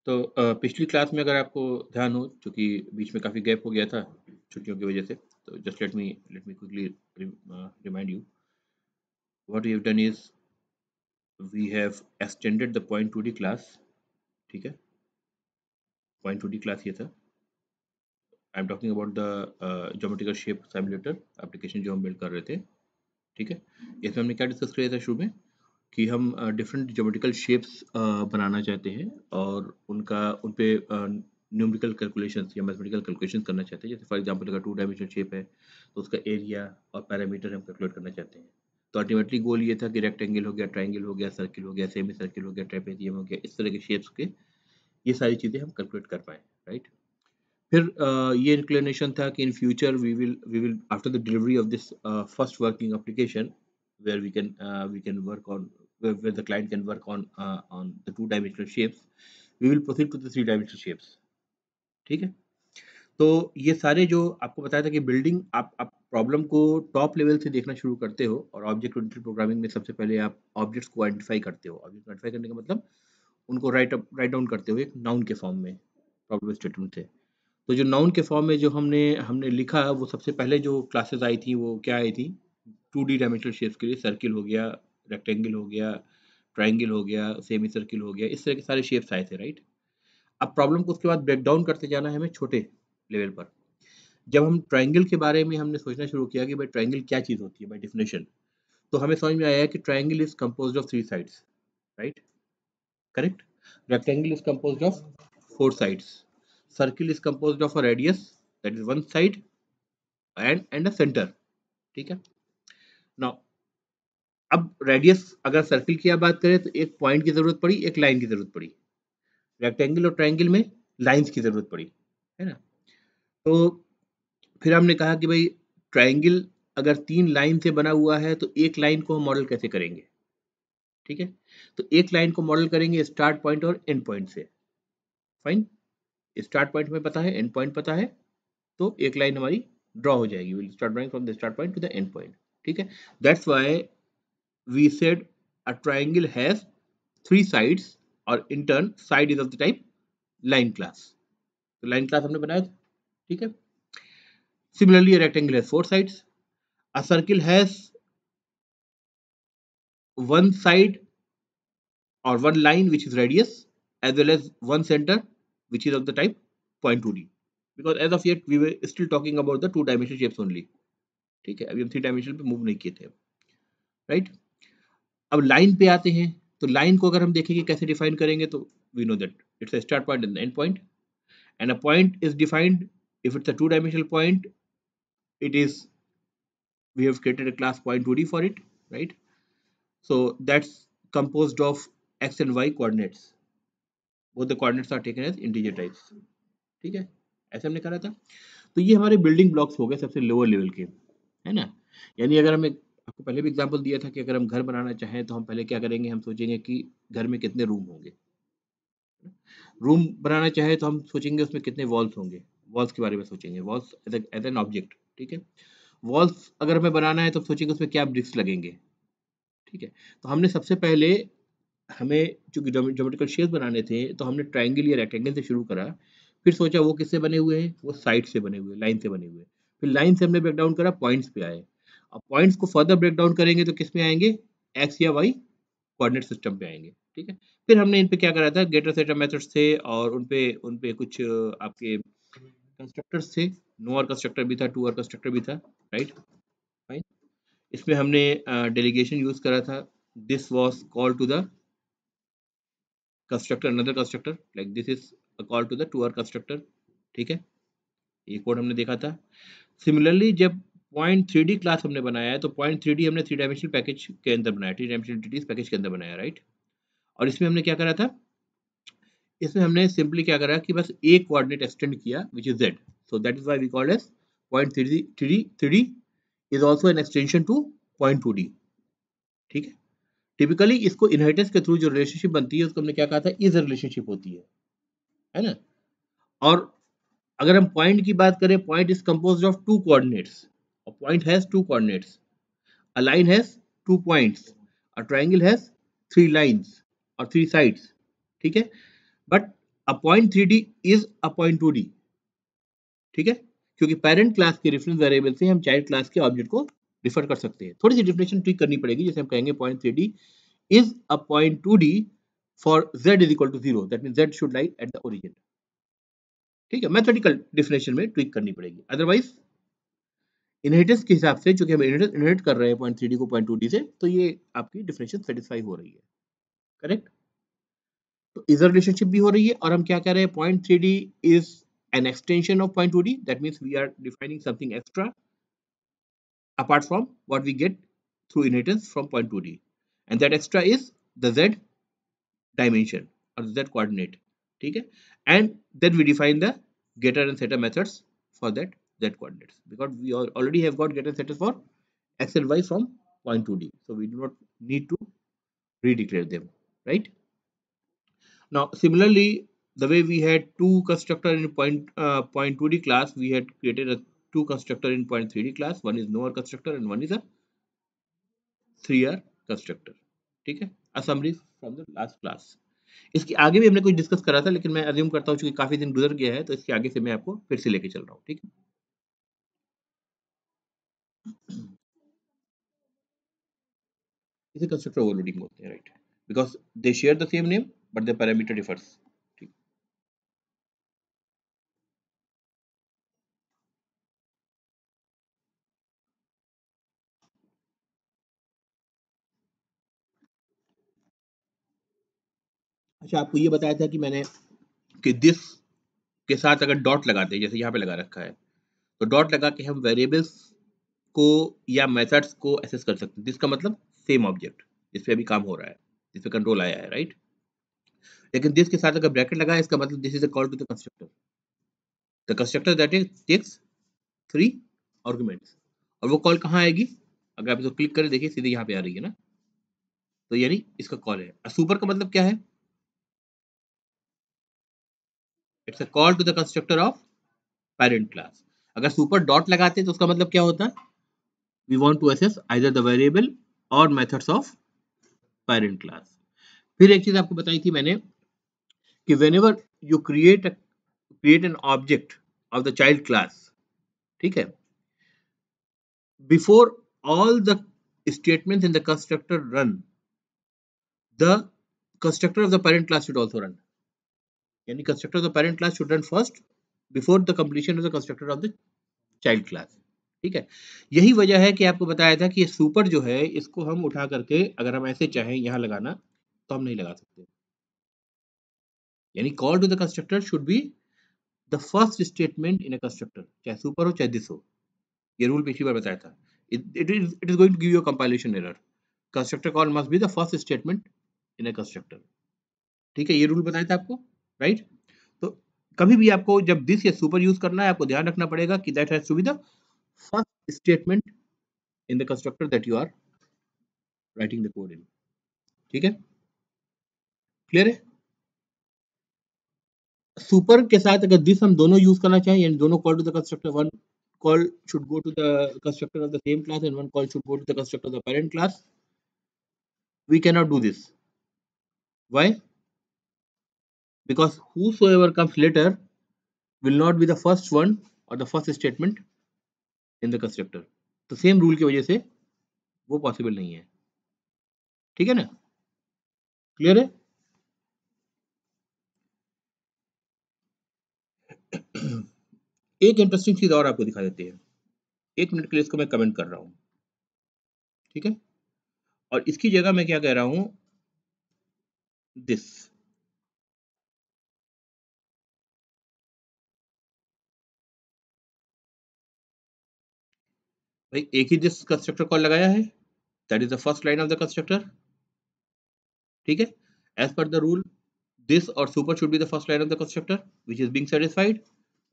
तो पिछली क्लास में अगर आपको ध्यान हो, चूँकि बीच में काफ़ी गैप हो गया था छुट्टियों की वजह से, तो just let me quickly remind you what we have done is we have extended the point 2D class, ठीक है? पॉइंट 2D क्लास ये था। I am talking about the geometrical shape simulator application जो हम बिल्ड कर रहे थे, ठीक है? इसमें हमने क्या डिस्कस किया था शुरू में कि हम डिफरेंट ज्योमेट्रिकल शेप्स बनाना चाहते हैं और उन पे न्यूमेरिकल कैलकुलेशंस या मैथमेटिकल कैलकुलेशंस करना चाहते हैं। जैसे फॉर एग्जांपल अगर 2 डायमेंशनल शेप है तो उसका एरिया और पैरामीटर हम कैलकुलेट करना चाहते हैं। तो अल्टीमेटली गोल ये था कि रेक्टेंगल हो गया, ट्रायंगल हो गया, सर्किल हो गया, सेमी सर्किल हो गया, ट्रेपेजियम हो गया, इस तरह के शेप्स के ये सारी चीज़ें हम कैलकुलेट कर पाएँ, राइट? फिर ये इंक्लिनेशन था कि in future we will after the delivery of this first working application where we can work on where the client can work on the two dimensional shapes, we will proceed to the three dimensional shapes, ठीक है? तो ये सारे जो आपको बताया था कि बिल्डिंग आप प्रॉब्लम को टॉप लेवल से देखना शुरू करते हो और ऑब्जेक्ट ओरिएंटेड प्रोग्रामिंग में सबसे पहले आप ऑब्जेक्ट्स को आइडेंटिफाई करते हो। ऑब्जेक्ट आइडेंटिफाई करने का मतलब उनको राइट डाउन करते हो एक नाउन के फॉर्म में प्रॉब्लम स्टेटमेंट से। तो जो नाउन के फॉर्म में जो हमने हमने लिखा वो सबसे पहले जो क्लासेस आई थी वो क्या आई थी 2D डायमेंशनल शेप्स के लिए सर्किल हो गया, रेक्टेंगल हो गया, ट्रायंगल हो गया, सेमी सर्किल हो गया, इस तरह के सारे शेप्स आए थे, राइट? अब प्रॉब्लम को उसके बाद ब्रेक डाउन करते जाना है हमें छोटे लेवल पर। जब हम ट्रायंगल के बारे में हमने सोचना शुरू किया कि भाई ट्रायंगल क्या चीज़ होती है बाय डेफिनेशन, तो हमें समझ में आया कि triangle is composed of 3 sides, right? Correct? Rectangle is composed of 4 sides. Circle is composed of a radius, that is one side, and a center. ठीक है? Now, अब रेडियस अगर सर्किल की आप बात करें तो एक पॉइंट की जरूरत पड़ी, एक लाइन की जरूरत पड़ी। रेक्टेंगल और ट्रायंगल में लाइंस की जरूरत पड़ी, है ना? तो फिर हमने कहा कि भाई ट्रायंगल अगर 3 लाइन से बना हुआ है तो एक लाइन को हम मॉडल कैसे करेंगे? ठीक है? तो एक लाइन को मॉडल करेंगे स्टार्ट पॉइंट और एंड पॉइंट से। फाइन? स्टार्ट पॉइंट हमें पता है, एंड पॉइंट पता है, तो एक लाइन हमारी ड्रॉ हो जाएगी। Will start drawing from the start point to the end point, ठीक है? That's why we said a triangle has 3 sides और in turn side is of the type line class. तो लाइन क्लास हमने बनाया था, ठीक है? Similarly a rectangle has 4 sides. A circle has one side or one line which is radius as well as one center which is of the type point 2D, because as of yet we were still talking about the two dimensional shapes only, ठीक है? अभी हम 3 dimension पे move नहीं किए थे, right? अब line पे आते हैं, तो लाइन को अगर हम देखेंगे कैसे डिफाइन करेंगे तो we know that it's a start point and end point, and a point is defined if it's a two dimensional point, it is we have created a class point 2D for it, right? So that's composed of x and y coordinates, both the coordinates are taken as integer types, ठीक है? ऐसे हमने करा था। तो ये हमारे building blocks हो गए सबसे लोअर लेवल के, है ना? यानी अगर हमें आपको पहले भी एग्जांपल दिया था कि अगर हम घर बनाना चाहें तो हम पहले क्या करेंगे, हम सोचेंगे कि घर में कितने रूम होंगे। रूम बनाना चाहे तो हम सोचेंगे उसमें कितने वॉल्स होंगे, वॉल्स के बारे में सोचेंगे, वॉल्स एज एन ऑब्जेक्ट, ठीक है? वॉल्स अगर हमें बनाना है तो सोचेंगे उसमें क्या ब्रिक्स लगेंगे, ठीक है? तो हमने सबसे पहले हमें चूंकि ज्योमेट्रिकल शेप बनाने थे तो हमने ट्रायंगल या रेक्टेंगल से शुरू करा, फिर सोचा वो किससे बने हुए हैं, वो साइड से बने हुए, लाइन से बने हुए, फिर लाइन से हमने ब्रेक डाउन करा, पॉइंट्स पे आए। अब पॉइंट्स को फर्दर ब्रेक डाउन करेंगे तो किस में आएंगे, एक्स या वाई कोऑर्डिनेट सिस्टम पे आएंगे, ठीक है? फिर हमने इन पे क्या करा था, गेटर सेटअप मेथड्स थे और उन पे कुछ आपके कंस्ट्रक्टर्स थे, नो और कंस्ट्रक्टर भी था, टू और कंस्ट्रक्टर भी था, राइट? फाइन। इसमें हमने डेलीगेशन यूज करा था, this was call to the constructor, another constructor, like this is a call to the two arg constructor, ठीक है? ये कोड हमने देखा था। सिमिलरली जब पॉइंट 3D क्लास हमने बनाया है तो पॉइंट 3D हमने 3 डायमेंशनल पैकेज के अंदर बनाया, 3 डायमेंशनल एंटिटीज पैकेज के अंदर बनाया, राइट? और इसमें हमने क्या करा था, इसमें हमने सिंपली क्या करा कि बस एक कोऑर्डिनेट एक्सटेंड किया which is z, so that is why we called as point 3D is also an extension to point 2D, ठीक है? टिपिकली इसको इनहेरिटेंस के थ्रू जो रिलेशनशिप बनती है उसको हमने क्या कहा था, इज रिलेशनशिप होती है ना? और अगर हम पॉइंट की बात करें, point is composed of two coordinates, और point has two coordinates, a line has two points, a triangle has three lines और थ्री साइड्स, ठीक है? But a point 3D is a point 2D, ठीक है, क्योंकि पेरेंट क्लास के reference variable से हम चाइल्ड क्लास के ऑब्जेक्ट को रिफर कर सकते हैं। थोड़ी सी डेफिनेशन ट्विक करनी पड़ेगी, जैसे हम कहेंगे point 3D is a point 2D for z is equal to 0, that means z should lie at the origin, ठीक है, मैथमेटिकल डेफिनेशन में ट्विक करनी पड़ेगी। अदरवाइज इनहेरिटेंस के हिसाब से, चूंकि हम इनहेरिट कर रहे हैं पॉइंट 3D को पॉइंट 2D से, तो ये आपकी डेफिनेशन सेटिस्फाई हो रही है, करेक्ट। तो इधर रिलेशनशिप भी हो रही है, और हम क्या कह रहे हैं, point 3D is an extension of point 2D, that means we are defining something extra apart from what we get through inheritance from point 2D, and that extra is the z dimension or the z coordinate, ठीक है, and then we define the getter and setter methods for that z coordinates, because we already have got getter and setters for x and y from point 2D, so we do not need to redeclare them, right? Now similarly, the way we had two constructor in point 2D class, we had created a two constructor in point 3D class. One is knower constructor and one is a 3R constructor, ठीक है, a summary from the last class. इसके आगे भी हमने कुछ discuss करा था, लेकिन मैं अज्यूम करता हूँ, चूंकि काफी दिन गुजर गया है, तो इसके आगे से मैं आपको फिर से लेके चल रहा हूँ, ठीक है। इसे कंस्ट्रक्टर ओवरलोडिंग बोलते हैं, right, because they share the same name but the parameter differs, ठीक। अच्छा, आपको ये बताया था कि मैंने कि दिस के साथ अगर डॉट लगाते हैं, जैसे यहाँ पे लगा रखा है, तो डॉट लगा के हम वेरिएबल्स को या मेथड्स को एसेस कर सकते हैं। जिसका मतलब सेम ऑब्जेक्ट जिस पे अभी काम हो रहा है, जिस पे कंट्रोल आया है, राइट। लेकिन दिस के साथ अगर ब्रैकेट लगा है, इसका मतलब this is a call to the constructor that is takes 3 arguments. और वो कॉल कहाँ आएगी, अगर आप इसको क्लिक करें, देखिए सीधे यहाँ पे आ रही है ना, तो यानी इसका कॉल है। सुपर का मतलब क्या है, it's a call to the constructor of parent class. अगर सुपर डॉट लगाते हैं तो उसका मतलब क्या होता है, we want to access either the variable or methods of parent class. फिर एक चीज आपको बताई थी मैंने कि whenever you create an object of the child class, ठीक है, before all the statements in the constructor run, the constructor of the parent class should also run, यानी constructor of the parent class should run first before the completion of the constructor of the child class, ठीक है। यही वजह है कि आपको बताया था कि ये सुपर जो है, इसको हम उठा करके अगर हम ऐसे चाहें यहाँ लगाना, तो हम नहीं लगा सकते, यानी call to the constructor should be the first statement in a constructor, चाहे सुपर हो चाहे दिस हो। ये रूल पिछली बार बताया था। It is going to give you a compilation error. Constructor call must be the first statement in a constructor, ठीक है, ये रूल बताया था आपको, राइट। तो कभी भी आपको जब दिस या सुपर यूज करना है, आपको ध्यान रखना पड़ेगा कि that has to be the first statement in the constructor that you are writing the code in, ठीक है, क्लियर है। सुपर के साथ अगर दिस हम दोनों यूज करना चाहें, यानी दोनों call to the constructor, one call should go to the constructor of the same class and one call should go to the constructor of the parent class, we cannot do this. Why? Because whosoever comes later will not be the first one or the first statement in the constructor. तो same rule की वजह से वो possible नहीं है, ठीक है ना, क्लियर है। एक इंटरेस्टिंग चीज और आपको दिखा देते हैं, 1 मिनट के लिए इसको मैं कमेंट कर रहा हूँ, ठीक है, और इसकी जगह मैं क्या कह रहा हूँ, दिस, भाई एक ही दिस कंस्ट्रक्टर कॉल लगाया है, that is the first line of the constructor, ठीक है, as per the rule this or super should be the first line of the constructor, which is being satisfied,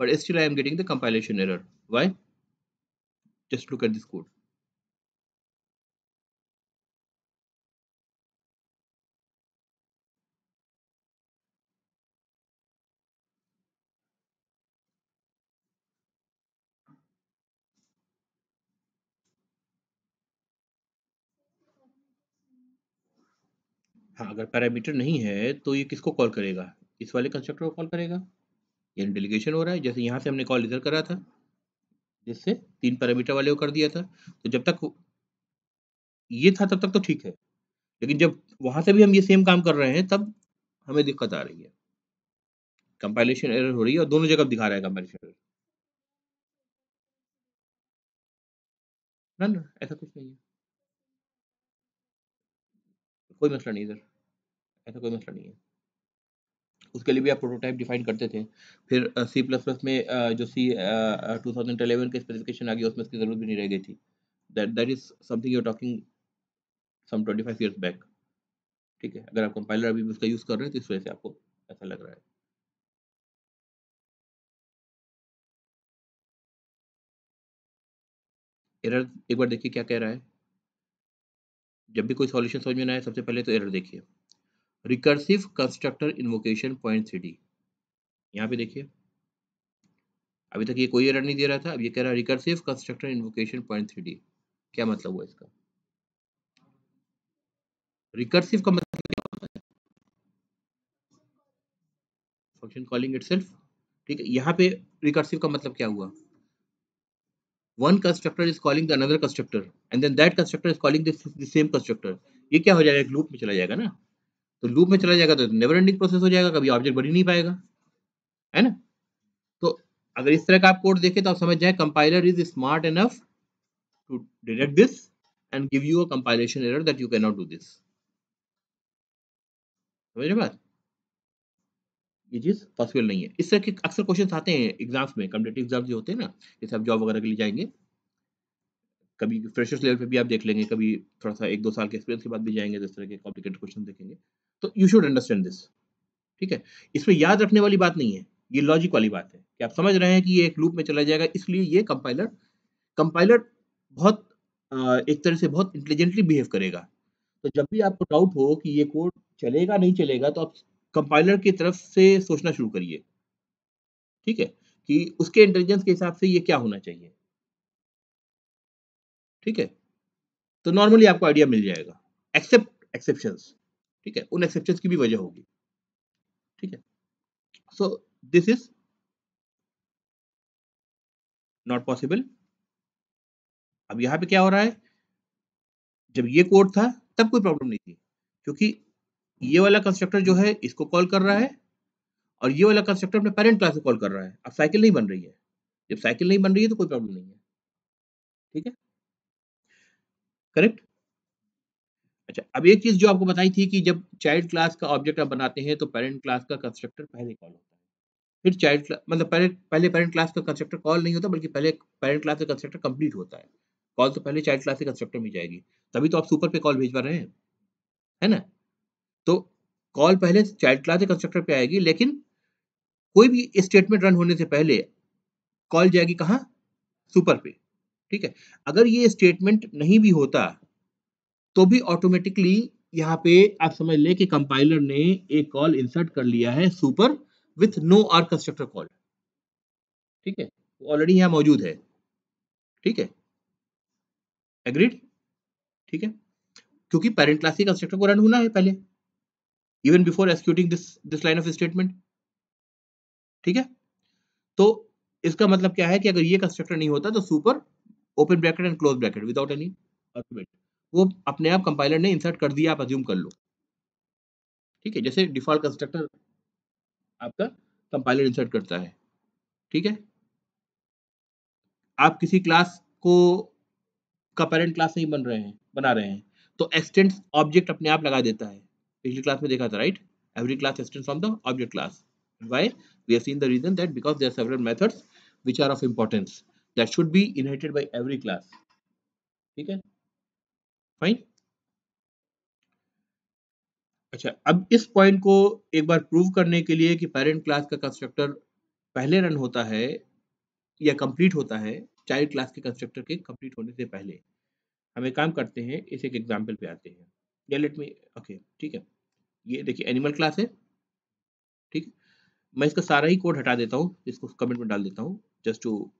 but still I am getting the compilation error. Why? Just look at this code. हाँ, अगर parameter नहीं है तो ये किसको call करेगा, इस वाले कंस्ट्रक्टर को कॉल करेगा, यानी डेलीगेशन हो रहा है। जैसे यहाँ से हमने कॉल इधर करा था, जिससे 3 पैरामीटर वाले को कर दिया था, तो जब तक ये था तब तक तो ठीक है, लेकिन जब वहाँ से भी हम ये सेम काम कर रहे हैं तब हमें दिक्कत आ रही है, कंपाइलेशन एरर हो रही है और दोनों जगह दिखा रहा है कंपाइलेशन एरर। ना, ना, ऐसा कुछ नहीं है, कोई मसला नहीं सर, ऐसा कोई मसला नहीं है। उसके लिए भी आप प्रोटोटाइप डिफाइन करते थे। फिर सी प्लस प्लस में जो सी 2011 के स्पेसिफिकेशन आ गया, उसमें इसकी जरूरत भी नहीं रह गई थी। That is something you are talking some 25 years back. ठीक है, अगर आप कंपाइलर अभी भी उसका यूज कर रहे हैं तो इस वजह से आपको ऐसा लग रहा है। एरर एक बार देखिए क्या कह रहा है। जब भी कोई सॉल्यूशन समझ में ना आए, सबसे पहले तो एरर देखिए, recursive constructor invocation point 3D। यहाँ पे देखिए, अभी तक ये कोई एरर नहीं दे रहा था, अब ये कह रहा है recursive constructor invocation point 3D। क्या मतलब हुआ इसका? रिकर्सिव का मतलब फंक्शन कॉलिंग इटसेल्फ। ठीक है, यहाँ पे रिकर्सिव का मतलब क्या हुआ? One constructor is calling the another constructor and then that constructor is calling this the same constructor. ये क्या हो जाएगा? एक लूप में चला जाएगा ना। तो लूप में चला जाएगा तो नेवर एंडिंग प्रोसेस हो जाएगा, कभी ऑब्जेक्ट बन ही नहीं पाएगा, है ना? तो अगर इस तरह का आप कोड देखें तो आप समझ जाए compiler is smart enough to detect this and give you a compilation error that you can not do this. समझ रहे बात? ये चीज पॉसिबल नहीं है। इस तरह के अक्सर क्वेश्चन आते हैं एग्जाम्स में, कॉम्पिटिटिव एग्जाम्स जो होते हैं ना, जैसे आप जॉब वगैरह के लिए जाएंगे, कभी फ्रेशर्स लेवल पे भी आप देख लेंगे, कभी थोड़ा सा 1-2 साल के एक्सपीरियंस के बाद भी जाएंगे तो इस तरह के कॉम्प्लिकेटेड क्वेश्चन देखेंगे। तो यू शुड अंडरस्टैंड दिस। ठीक है, इसमें याद रखने वाली बात नहीं है, ये लॉजिक वाली बात है कि आप समझ रहे हैं कि ये एक लूप में चला जाएगा, इसलिए ये कंपाइलर कंपाइलर बहुत एक तरह से बहुत इंटेलिजेंटली बिहेव करेगा। तो जब भी आपको डाउट हो कि ये कोड चलेगा नहीं चलेगा, तो आप कंपाइलर की तरफ से सोचना शुरू करिए। ठीक है, कि उसके इंटेलिजेंस के हिसाब से ये क्या होना चाहिए। ठीक है, तो नॉर्मली आपको आइडिया मिल जाएगा, एक्सेप्ट एक्सेप्शंस। ठीक है, उन एक्सेप्शंस की भी वजह होगी। ठीक है, so this is not possible. अब यहाँ पे क्या हो रहा है, जब ये कोड था तब कोई प्रॉब्लम नहीं थी, क्योंकि ये वाला कंस्ट्रक्टर जो है इसको कॉल कर रहा है और ये वाला कंस्ट्रक्टर अपने पेरेंट क्लास को कॉल कर रहा है। अब साइकिल नहीं बन रही है। जब साइकिल नहीं बन रही है तो कोई प्रॉब्लम नहीं है। ठीक है, करेक्ट। अच्छा, अब एक चीज जो आपको बताई थी कि जब चाइल्ड क्लास का ऑब्जेक्ट आप बनाते हैं तो पेरेंट क्लास का कंस्ट्रक्टर पहले कॉल होता है, फिर चाइल्ड मतलब पहले पहले पेरेंट क्लास का कंस्ट्रक्टर कॉल नहीं होता, बल्कि पहले पेरेंट क्लास का कंस्ट्रक्टर कंप्लीट होता है। कॉल तो पहले चाइल्ड क्लास के कंस्ट्रक्टर में जाएगी, तभी तो आप सुपर पे कॉल भेजवा रहे हैं, है ना? तो कॉल पहले चाइल्ड क्लास के कंस्ट्रक्टर पे आएगी, लेकिन कोई भी स्टेटमेंट रन होने से पहले कॉल जाएगी कहाँ? सुपर पे। ठीक है, अगर ये स्टेटमेंट नहीं भी होता तो भी ऑटोमेटिकली यहाँ पे आप समझ लें कि कंपाइलर ने एक कॉल इंसर्ट कर लिया है super with no arg constructor call. ठीक है, ऑलरेडी यहाँ मौजूद है। ठीक है, एग्रीड। ठीक है, क्योंकि पेरेंट क्लास के कंस्ट्रक्टर को रन होना है पहले, even before executing this this line of statement. ठीक है, तो इसका मतलब क्या है कि अगर ये कंस्ट्रक्टर नहीं होता तो super open bracket and close bracket without any argument, वो अपने आप कंपाइलर ने इंसर्ट कर दिया, आप अज्यूम कर लो। ठीक है, जैसे डिफॉल्ट कंस्ट्रक्टर आपका कंपाइलर इंसर्ट करता है। ठीक है, आप किसी क्लास को का पेरेंट क्लास नहीं बना रहे हैं, तो एक्सटेंड्स ऑब्जेक्ट अपने आप लगा देता है। पिछली क्लास में देखा था, right? Every class extends from the object class. Why? We have seen the reason that because there are several methods which are of importance that should be inherited by every class. ठीक है, fine. अच्छा, अब इस point को एक बार prove करने के लिए कि पेरेंट क्लास का कंस्ट्रक्टर पहले रन होता है या कंप्लीट होता है चाइल्ड क्लास के कंस्ट्रक्टर के कंप्लीट होने से पहले, हम एक काम करते हैं, इस एक एग्जांपल पे आते हैं। या लेट मी, ओके, ठीक है, ये देखिए एनिमल क्लास है। ठीक है, मैं इसका सारा ही कोड हटा देता हूँ, इसको कमेंट में डाल देता हूँ, just to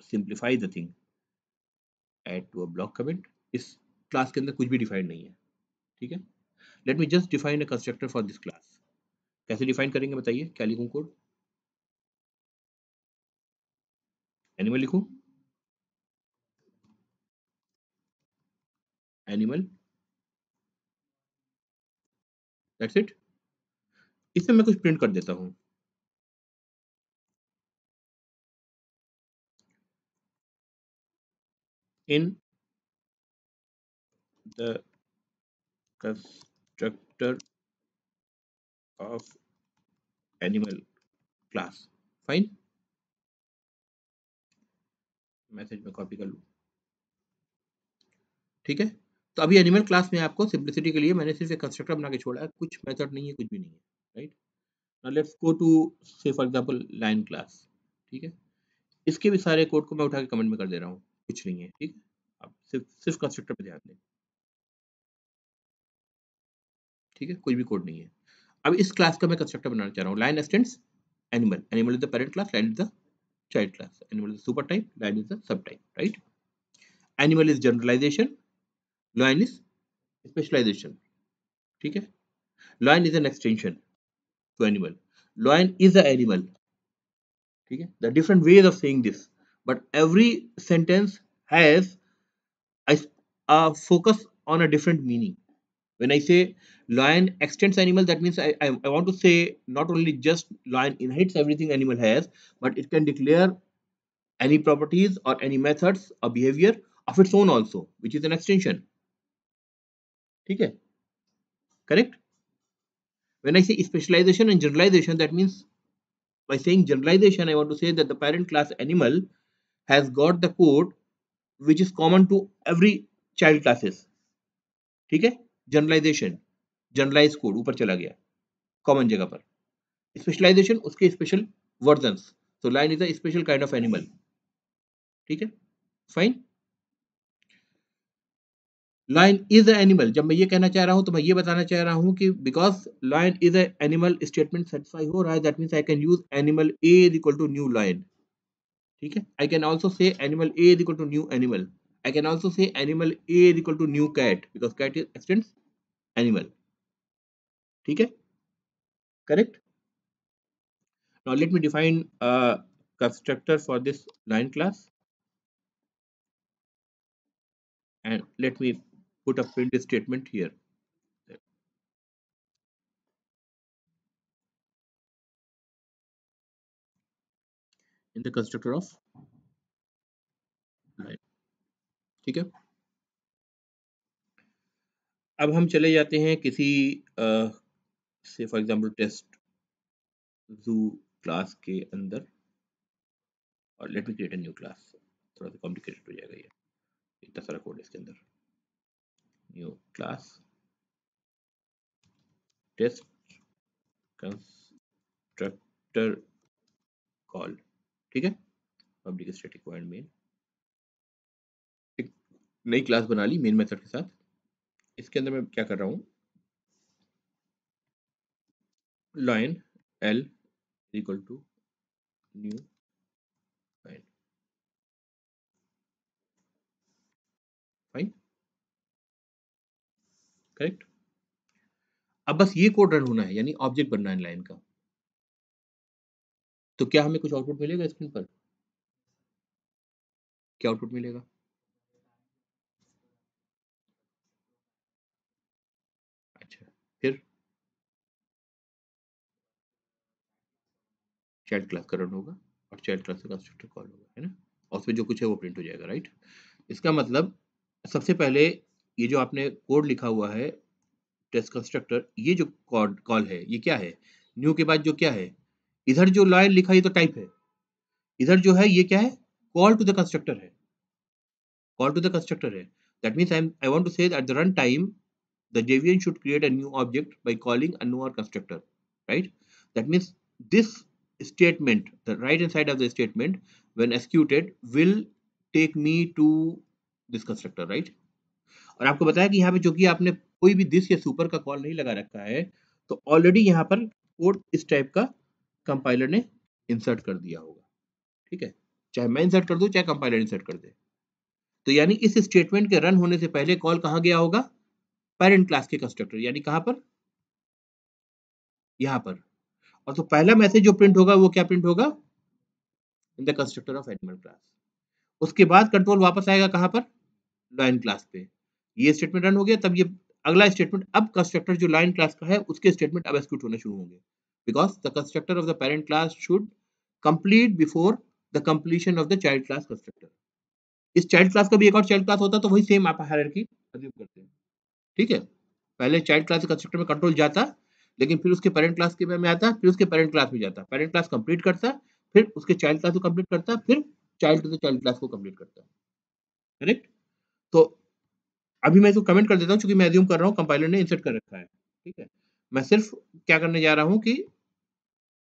simplify the thing. Add to a block comment. इस क्लास के अंदर कुछ भी डिफाइंड नहीं है। ठीक है, let me just define a constructor for this class. कैसे डिफाइन करेंगे बताइए, क्या लिखूं कोड? एनिमल लिखूं? Animal, that's it. इसमें मैं कुछ प्रिंट कर देता हूं। In the constructor of animal class. Fine, message में कॉपी कर लूं। ठीक है, तो अभी एनिमल क्लास में आपको सिंप्लिसिटी के लिए मैंने सिर्फ एक कंस्ट्रक्टर बना के छोड़ा है, कुछ मेथड नहीं है, कुछ भी नहीं है, right. Now let's go to say for example line class. ठीक है, इसके भी सारे कोड को मैं उठा के कमेंट में कर दे रहा हूँ, कुछ नहीं है। ठीक है, आप सिर्फ सिर्फ कंस्ट्रक्टर पे ध्यान दें। ठीक है, कोई भी कोड नहीं है। अब इस क्लास का मैं कंस्ट्रक्टर बनाना चाह रहा हूँ। Lion extends animal, animal is the parent class, lion is the child class, animal is the super type, lion is the sub type, right. Animal is generalization, lion is specialization. ठीक है, lion is an extension to animal, lion is a animal. ठीक है, the different ways of saying this, but every sentence has a, a focus on a different meaning. When I say lion extends animal, that means I want to say not only just lion inherits everything animal has, but it can declare any properties or any methods or behavior of its own also, which is an extension. ठीक है, correct. When I say specialization and generalization, that means by saying generalization, I want to say that the parent class animal has got the code which is common to every child classes. ठीक है, generalisation, generalise code ऊपर चला गया common जगह पर। Specialisation उसके special versions, तो line is a special kind of animal. ठीक है, fine. Line is a animal, जब मैं ये कहना चाह रहा हूं तो मैं ये बताना चाह रहा हूं कि because lion is a animal statement satisfy हो रहा है, that means I can use animal a is equal to new lion. ठीक है, I can also say animal a is equal to new animal, I can also say animal a is equal to new cat, because cat is extends animal. ठीक है, correct. Now let me define a constructor for this line class, and let me put a print statement here in the constructor of line। ठीक है, अब हम चले जाते हैं किसी से फॉर एग्जांपल टेस्ट जू क्लास के अंदर, और let me create a new class. थोड़ा सा कॉम्प्लिकेटेड हो जाएगा ये, इतना सारा कोड इसके अंदर। New class test constructor call. ठीक है, पब्लिक स्टैटिक वॉइड मेन, एक नई क्लास बना ली मेन मेथड के साथ। इसके अंदर मैं क्या कर रहा हूँ, lion l equal to new lion. Fine, correct. अब बस ये कोड रन होना है, यानी ऑब्जेक्ट बनना है लाइन का। तो क्या हमें कुछ आउटपुट मिलेगा स्क्रीन पर? क्या आउटपुट मिलेगा? अच्छा, फिर चाइल्ड क्लास का रन होगा और चाइल्ड क्लास का कंस्ट्रक्टर कॉल होगा, है ना, और उसमें जो कुछ है वो प्रिंट हो जाएगा, राइट। इसका मतलब सबसे पहले ये जो आपने कोड लिखा हुआ है टेस्ट कंस्ट्रक्टर, ये जो कॉड कॉल है ये क्या है? न्यू के बाद जो क्या है, इधर जो लाइन लिखा है ये तो टाइप है, इधर जो है ये क्या है? कॉल टू द कंस्ट्रक्टर है, कॉल टू द कंस्ट्रक्टर है। That means I want to say at the run time the JVM should create a new object by calling a newer constructor, right? That means this statement, the right hand side of the statement, when executed, will take me to this constructor, right? और आपको बताया कि यहाँ पे जो कि आपने कोई भी दिस या सुपर का कॉल नहीं लगा रखा है, तो ऑलरेडी यहाँ पर कोड इस टाइप का कंपाइलर ने इंसर्ट कर दिया होगा। ठीक है, चाहे मैं इंसर्ट कर दूं चाहे कंपाइलर इंसर्ट कर दे। तो यानी इस स्टेटमेंट के रन होने से पहले कॉल कहाँ गया होगा? पेरेंट क्लास के कंस्ट्रक्टर, यानी कहां पर? यहां पर। और तो पहला मैसेज जो प्रिंट होगा वो क्या प्रिंट होगा, इन the constructor of animal class. उसके बाद कंट्रोल वापस आएगा कहाँ पर, लाइन क्लास पे। ये स्टेटमेंट रन हो गया, तब ये अगला स्टेटमेंट, अब कंस्ट्रक्टर जो लाइन क्लास का है उसके स्टेटमेंट अब एग्जीक्यूट होने शुरू होंगे, because the constructor of the parent class should complete before the completion of the child class constructor. इस चाइल्ड क्लास का भी एक और चाइल्ड क्लास होता है, तो वही सेम आप हायरार्की अज्यूम करते हैं, ठीक है। पहले चाइल्ड क्लास कंस्ट्रक्टर में कंट्रोल जाता, लेकिन फिर उसके पेरेंट क्लास के में आता, फिर उसके पेरेंट क्लास में जाता, पेरेंट क्लास कंप्लीट करता, फिर उसके चाइल्ड क्लास को कंप्लीट करता, फिर child to the child class को कंप्लीट करता, करेक्ट। तो अभी मैं इसको कमेंट कर देता हूँ, क्योंकि मैं अज्यूम कर रहा हूँ कंपाइलर ने इंसर्ट कर रखा है, ठीक है। मैं सिर्फ क्या करने जा रहा हूँ कि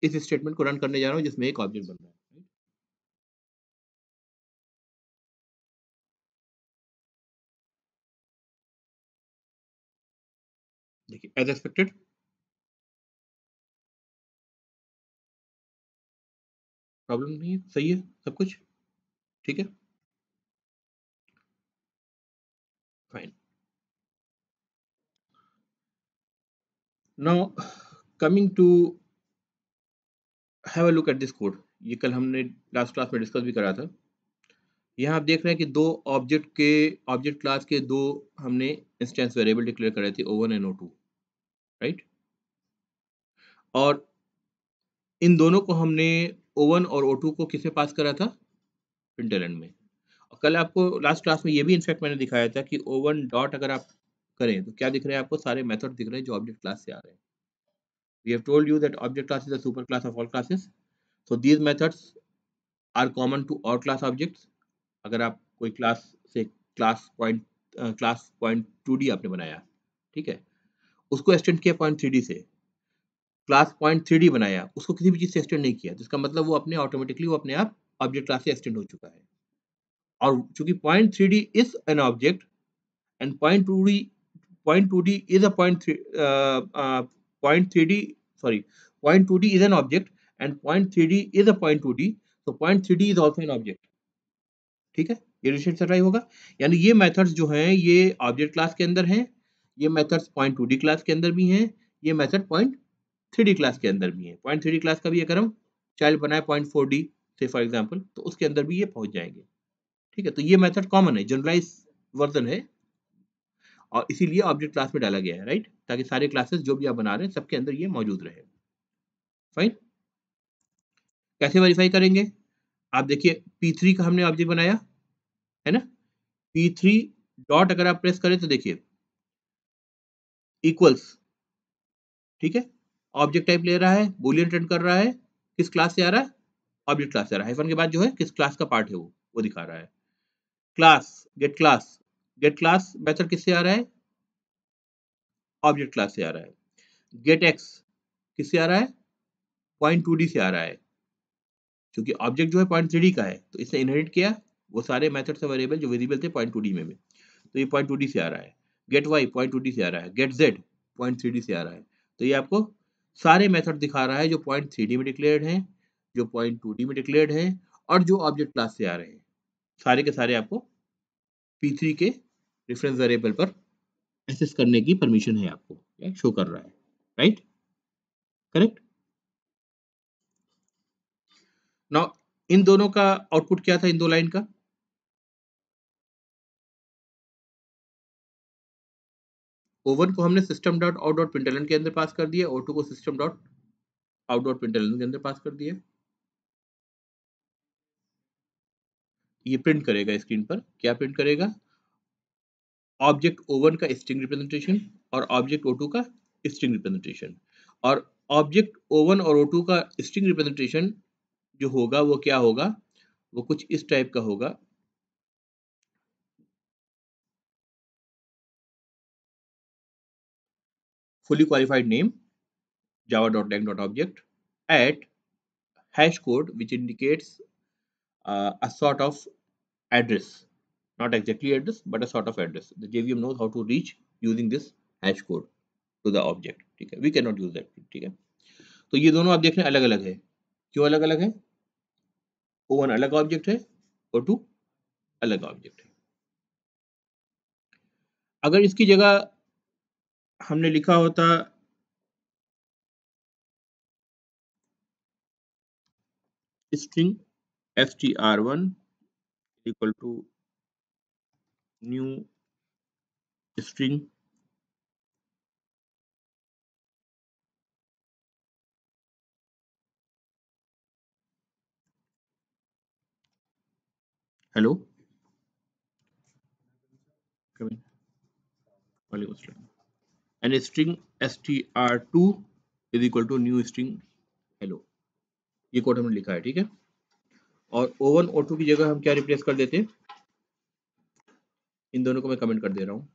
इस स्टेटमेंट को रन करने जा रहा हूँ जिसमें एक ऑब्जेक्ट बन रहा है। देखिए एज एक्सपेक्टेड प्रॉब्लम नहीं है, सही है सब कुछ, ठीक है, fine. Now coming to have a look at this code. ये कल हमने लास्ट क्लास में डिस्कस भी करा था। यहाँ आप देख रहे हैं कि दो ऑब्जेक्ट क्लास के दो हमने इंस्टेंस वेरिएबल डिक्लेयर करे थे, O1 एंड O2, राइट। और इन दोनों को हमने O1 और O2 को किसमें पास करा था, प्रिंटलन में। और कल आपको लास्ट क्लास में ये भी इनफैक्ट मैंने दिखाया था कि O1 डॉट अगर आप करें तो क्या दिख रहे हैं आपको, सारे मेथड दिख रहे हैं जो ऑब्जेक्ट क्लास से आ रहे हैं। We have told you that object class is a super class of all classes. So these methods are common to all class objects. अगर आप कोई क्लास से क्लास पॉइंट 2D आपने बनाया, ठीक है, उसको एक्सटेंड किया पॉइंट 3D से, क्लास पॉइंट 3D बनाया, उसको किसी भी चीज से एक्सटेंड नहीं किया, तो इसका मतलब वो अपने ऑटोमेटिकली वो अपने आप ऑब्जेक्ट क्लास से एक्सटेंड हो चुका है। और चूंकि point 3D is an object and point 2D is a point 3D, sorry, point 2D is an object and point 3D is a point 2D, so point 3D is also an object, ठीक है। ये relation सही होगा, यानी ये methods जो हैं ये ऑब्जेक्ट क्लास के अंदर हैं, ये मेथड्स पॉइंट 2D क्लास के अंदर भी हैं, ये मेथड पॉइंट 3D क्लास के अंदर भी है। पॉइंट 3D क्लास का भी अगर हम चाइल्ड बनाए पॉइंट 4D से फॉर एग्जांपल, तो उसके अंदर भी ये पहुंच जाएंगे, ठीक है। तो ये मेथड कॉमन है, जनरलाइज वर्जन है, और इसीलिए ऑब्जेक्ट क्लास में डाला गया है, राइट, ताकि सारे क्लासेस जो भी आप बना रहे हैं सबके अंदर ये मौजूद रहे। फाइन। कैसे वेरीफाई करेंगे, आप देखिए P3 का हमने ऑब्जेक्ट बनाया है ना, P3 डॉट अगर आप प्रेस करें तो देखिए इक्वल्स, ठीक है, ऑब्जेक्ट टाइप ले रहा है, बूलियन रिटर्न कर रहा है, किस क्लास से आ रहा है, ऑब्जेक्ट क्लास से आ रहा है, हाइफन के बाद जो है किस क्लास का पार्ट है वो दिखा रहा है। क्लास, गेट क्लास मेथड किससे आ रहा है, ऑब्जेक्ट क्लास से आ रहा है। गेट एक्स किससे आ रहा है, पॉइंट 2D से आ रहा है, क्योंकि ऑब्जेक्ट जो है पॉइंट 3D का है, तो इसने इनहेरिट किया वो सारे मेथड्स और वेरिएबल जो वेरिएबल थे पॉइंट 2D में भी, तो ये पॉइंट 2D से आ रहा है। गेट वाई पॉइंट 2D से आ रहा है, गेट जेड पॉइंट 3D से आ रहा है, तो ये आपको सारे मेथड दिखा रहा है जो पॉइंट 3D में डिक्लेयर्ड हैं, जो पॉइंट 2D में डिक्लेयर्ड हैं, और जो ऑब्जेक्ट क्लास से आ रहे हैं, सारे के सारे आपको P3 के रेफरेंस वेरिएबल पर एक्सेस करने की परमिशन है आपको, शो कर रहा है, राइट, करेक्ट। नाउ इन दोनों का आउटपुट क्या था, इन दो लाइन का, O1 को हमने system dot out dot println के अंदर पास कर दिया, O2 को system dot out dot println के अंदर पास कर दिया। ये प्रिंट करेगा स्क्रीन पर, क्या प्रिंट करेगा, ऑब्जेक्ट O1 का स्ट्रिंग रिप्रेजेंटेशन और ऑब्जेक्ट O2 का स्ट्रिंग रिप्रेजेंटेशन। और ऑब्जेक्ट O1 और O2 का स्ट्रिंग रिप्रेजेंटेशन जो होगा वो क्या होगा, वो कुछ इस टाइप का होगा, fully qualified name java.lang.object at hash code which indicates a sort of address, not exactly address but a sort of address. The JVM knows how to reach using this hash code to the object, ठीक है, we cannot use that, ठीक है। तो ये दोनों आप देख रहे हैं अलग अलग है, क्यों अलग अलग है, O1 अलग ऑब्जेक्ट है, O2 अलग ऑब्जेक्ट है। अगर इसकी जगह हमने लिखा होता string str1 equal to new string hello. Come in. वालेकुम अस्सलाम. And string str2 is equal to new string hello. ये कोड हमने लिखा है, ठीक है. और O1 O2 की जगह हम क्या रिप्लेस कर देते हैं, इन दोनों को मैं कमेंट कर दे रहा हूँ.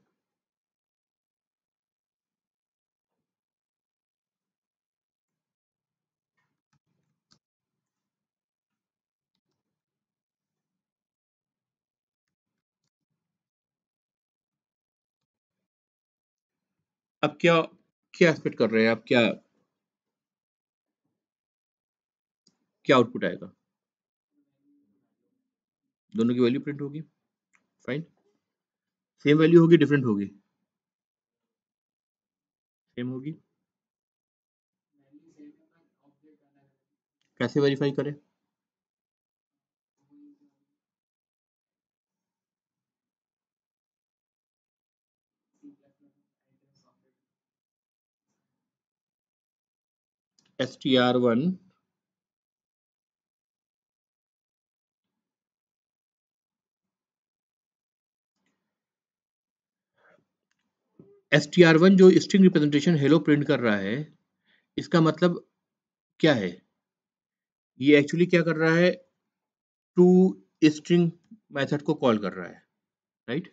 अब क्या क्या एक्सपेक्ट कर रहे हैं आप, क्या क्या आउटपुट आएगा, दोनों की वैल्यू प्रिंट होगी. फाइन. सेम वैल्यू होगी, डिफरेंट होगी, सेम होगी. कैसे वेरीफाई करें. str1 str1 जो स्ट्रिंग रिप्रेजेंटेशन हेलो प्रिंट कर रहा है, इसका मतलब क्या है, ये एक्चुअली क्या कर रहा है, टू स्ट्रिंग मेथड को कॉल कर रहा है, राइट.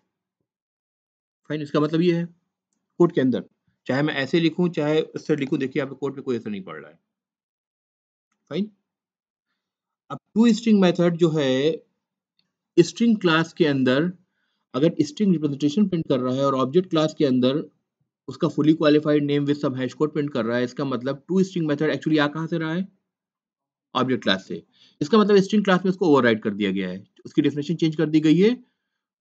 फाइन. इसका मतलब ये है कोड के अंदर, चाहे मैं ऐसे लिखूं चाहे उससे लिखूं, देखिए आपके कोड पे कोई असर नहीं पड़ रहा है. फाइन. अब टू स्ट्रिंग मेथड जो है स्ट्रिंग क्लास के अंदर अगर स्ट्रिंग रिप्रेजेंटेशन प्रिंट कर रहा है और ऑब्जेक्ट क्लास के अंदर उसका फुली क्वालिफाइड नेम विद सब हैश कोड प्रिंट कर रहा है, इसका मतलब टू स्ट्रिंग मेथड एक्चुअली आ कहां से रहा है, ऑब्जेक्ट क्लास से. इसका मतलब स्ट्रिंग क्लास में उसको ओवरराइड कर दिया गया है, उसकी डेफिनेशन चेंज कर दी गई है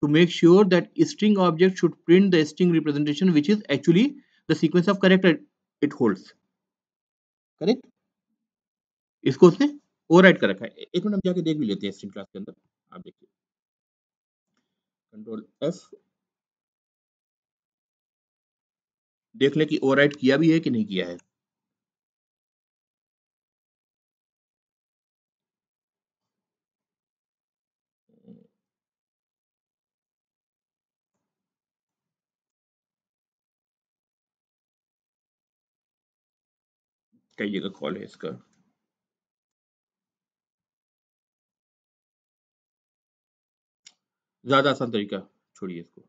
to make sure that string object should print the string representation which is actually the sequence of character it holds. Correct. इसको उसने ओवरराइड कर रखा है. एक मिनट हम जाके देख भी लेते हैं स्ट्रिंग क्लास के अंदर. आप देखिए, कंट्रोल एफ, देख ले कि ओवरराइड किया भी है कि नहीं किया है. कई जगह कॉल है इसका. ज्यादा आसान तरीका, छोड़िए इसको.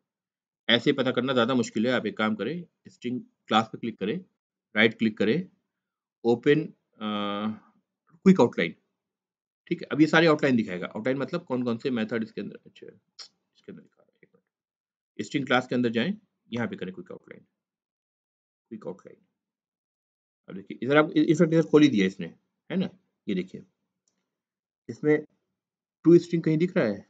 ऐसे पता करना ज्यादा मुश्किल है. आप एक काम करें, स्ट्रिंग क्लास पे क्लिक करें, राइट क्लिक करें, ओपन क्विक आउटलाइन. ठीक है. अब ये सारे आउटलाइन दिखाएगा. आउटलाइन मतलब कौन कौन से मेथड इसके अंदर. अच्छा, इसके अंदर दिखा रहा है. एक मिनट, स्ट्रिंग क्लास के अंदर जाएं, यहाँ पे करें क्विक आउटलाइन. Quick outline. अब देखिए इधर आप इफेक्ट इधर खोल ही दिया इसने, है ना. ये देखिए इसमें टू स्ट्रिंग कहीं दिख रहा है.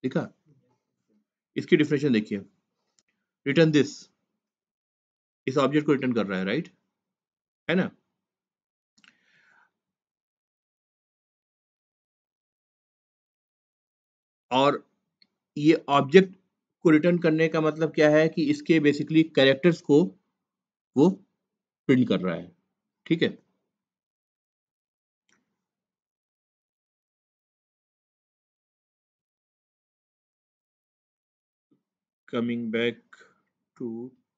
दिखा. इसकी डिफिनेशन देखिए, रिटर्न दिस, इस ऑब्जेक्ट को रिटर्न कर रहा है, राइट, है ना. और ये ऑब्जेक्ट को रिटर्न करने का मतलब क्या है कि इसके बेसिकली कैरेक्टर्स को वो प्रिंट कर रहा है. ठीक है. Coming back to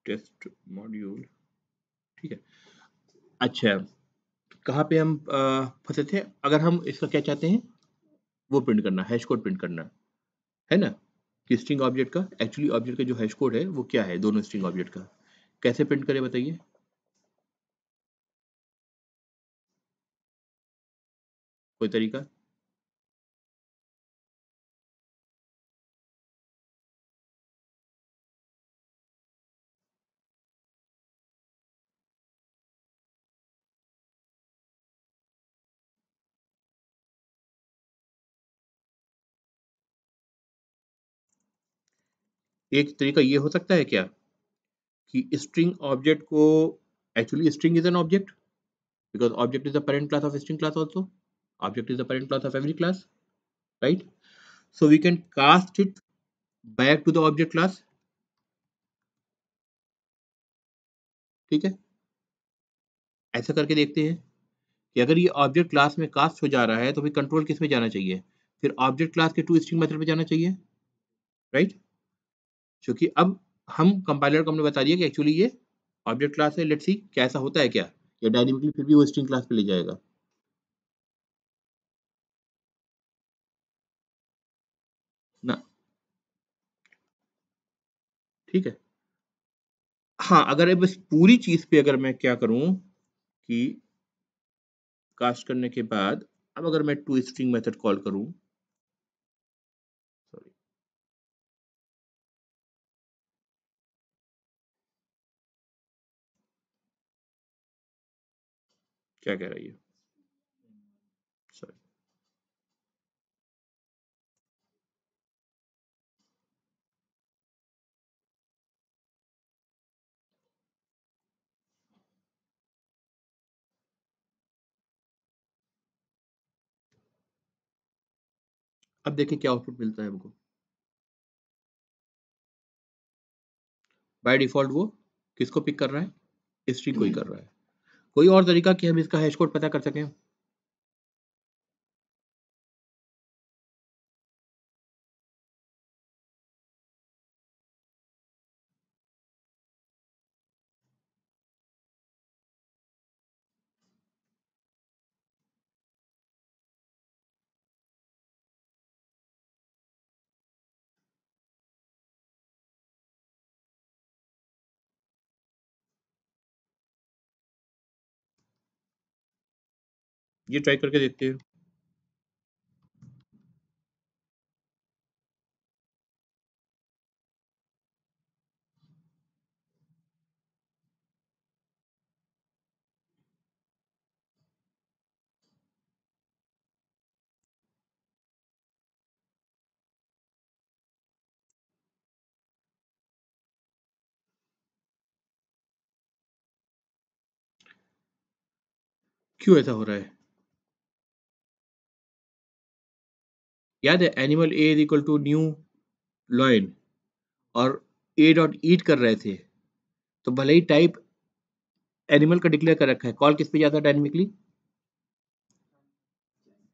test module. ठीक है. अच्छा, कहाँ पे हम फंसे थे. अगर हम इसका क्या चाहते हैं, वो प्रिंट करना, हैश कोड प्रिंट करना, है ना. कि स्ट्रिंग ऑब्जेक्ट का एक्चुअली ऑब्जेक्ट का जो हैश कोड है वो क्या है, दोनों स्ट्रिंग ऑब्जेक्ट का कैसे प्रिंट करें बताइए. कोई तरीका. एक तरीका ये हो सकता है क्या कि स्ट्रिंग ऑब्जेक्ट को actually string is an object because object is the parent class of string class also. Object is the parent class of every class, right? So we can cast it back to the object class. ठीक है, ऐसा करके देखते हैं कि अगर ये object class में कास्ट हो जा रहा है तो फिर कंट्रोल किस में जाना चाहिए, फिर ऑब्जेक्ट क्लास के टू स्ट्रिंग मेथड में जाना चाहिए, राइट? क्योंकि अब हम कंपाइलर को हमने बता दिया कि एक्चुअली ये ऑब्जेक्ट क्लास है, लेट्स सी क्या ऐसा होता है क्या, या डायनेमिकली फिर भी वो स्ट्रिंग क्लास पे ले जाएगा ना। ठीक है, हाँ, अगर बस पूरी चीज पे अगर मैं क्या करूं कि कास्ट करने के बाद अब अगर मैं टू स्ट्रिंग मेथड कॉल करूं, सॉरी क्या कह रहा है ये, सॉरी, अब देखिए क्या आउटपुट मिलता है हमको। बाय डिफॉल्ट वो किसको पिक कर रहा है, स्ट्रिंग को ही कर रहा है। कोई और तरीका कि हम इसका हैश कोड पता कर सकें? ये ट्राई करके देखते हैं। क्यों ऐसा हो रहा है? याद है animal a is equal to new lion और ए डॉट ईट कर रहे थे, तो भले ही टाइप एनिमल का डिक्लेयर कर रखा है, कॉल किस पे जाता है डायनेमिकली,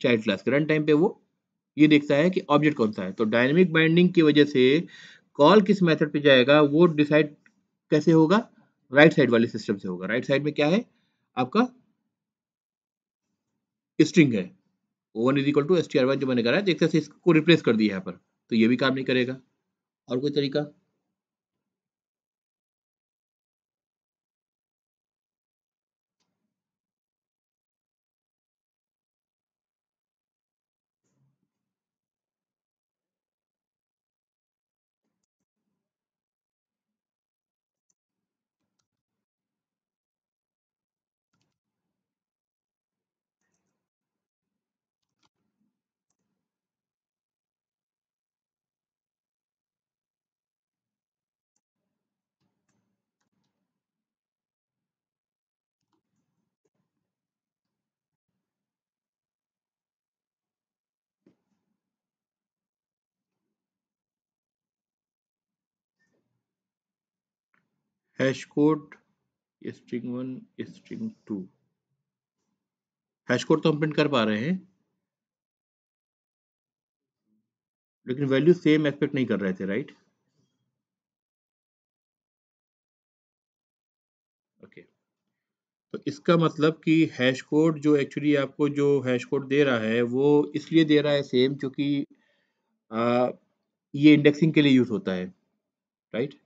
चाइल्ड क्लास के रन टाइम पे वो ये देखता है कि ऑब्जेक्ट कौन सा है। तो डायनेमिक बाइंडिंग की वजह से कॉल किस मेथड पे जाएगा वो डिसाइड कैसे होगा, राइट साइड वाले सिस्टम से होगा। राइट साइड में क्या है आपका, स्ट्रिंग है, O1 is equal to str1 जो मैंने करा है, देखते से इसको रिप्लेस कर दिया यहाँ पर, तो ये भी काम नहीं करेगा। और कोई तरीका? Hash code string one string two, hash code तो हम प्रिंट कर पा रहे हैं लेकिन वैल्यू सेम एक्सपेक्ट नहीं कर रहे थे, राइट? ओके, तो इसका मतलब कि हैश कोड जो एक्चुअली आपको जो हैश कोड दे रहा है वो इसलिए दे रहा है सेम क्योंकि आ, ये इंडेक्सिंग के लिए यूज होता है, राइट?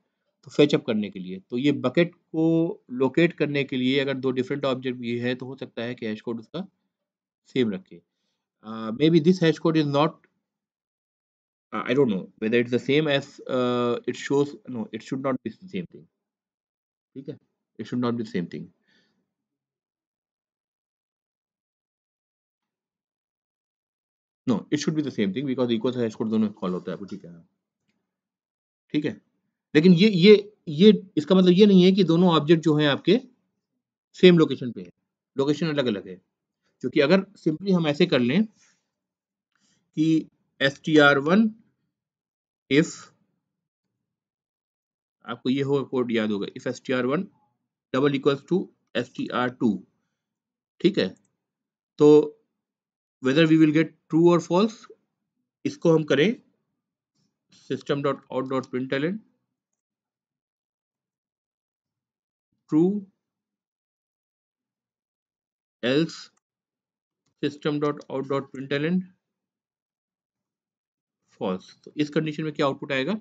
तो फेच अप करने के लिए, तो ये बकेट को लोकेट करने के लिए अगर दो डिफरेंट ऑब्जेक्ट भी है तो हो सकता है कि हैश कोड उसका सेम रखे। May be this hash code is not, I don't know whether it's the same as it shows, no it should not be the same thing, ठीक है, it should not be the same thing, no it should be the same thing because equals hash code दोनों call होता है आपको, ठीक है, ठीक है। लेकिन ये इसका मतलब ये नहीं है कि दोनों ऑब्जेक्ट जो हैं आपके सेम लोकेशन पे है, लोकेशन अलग अलग है। क्योंकि अगर सिंपली हम ऐसे कर लें कि str1 इफ, आपको ये होगा कोड याद होगा, if str1 double equals to str2, ठीक है, तो whether we will get true और फॉल्स, इसको हम करें system dot out dot println true, else system dot out dot println false. तो इस कंडीशन में क्या आउटपुट आएगा,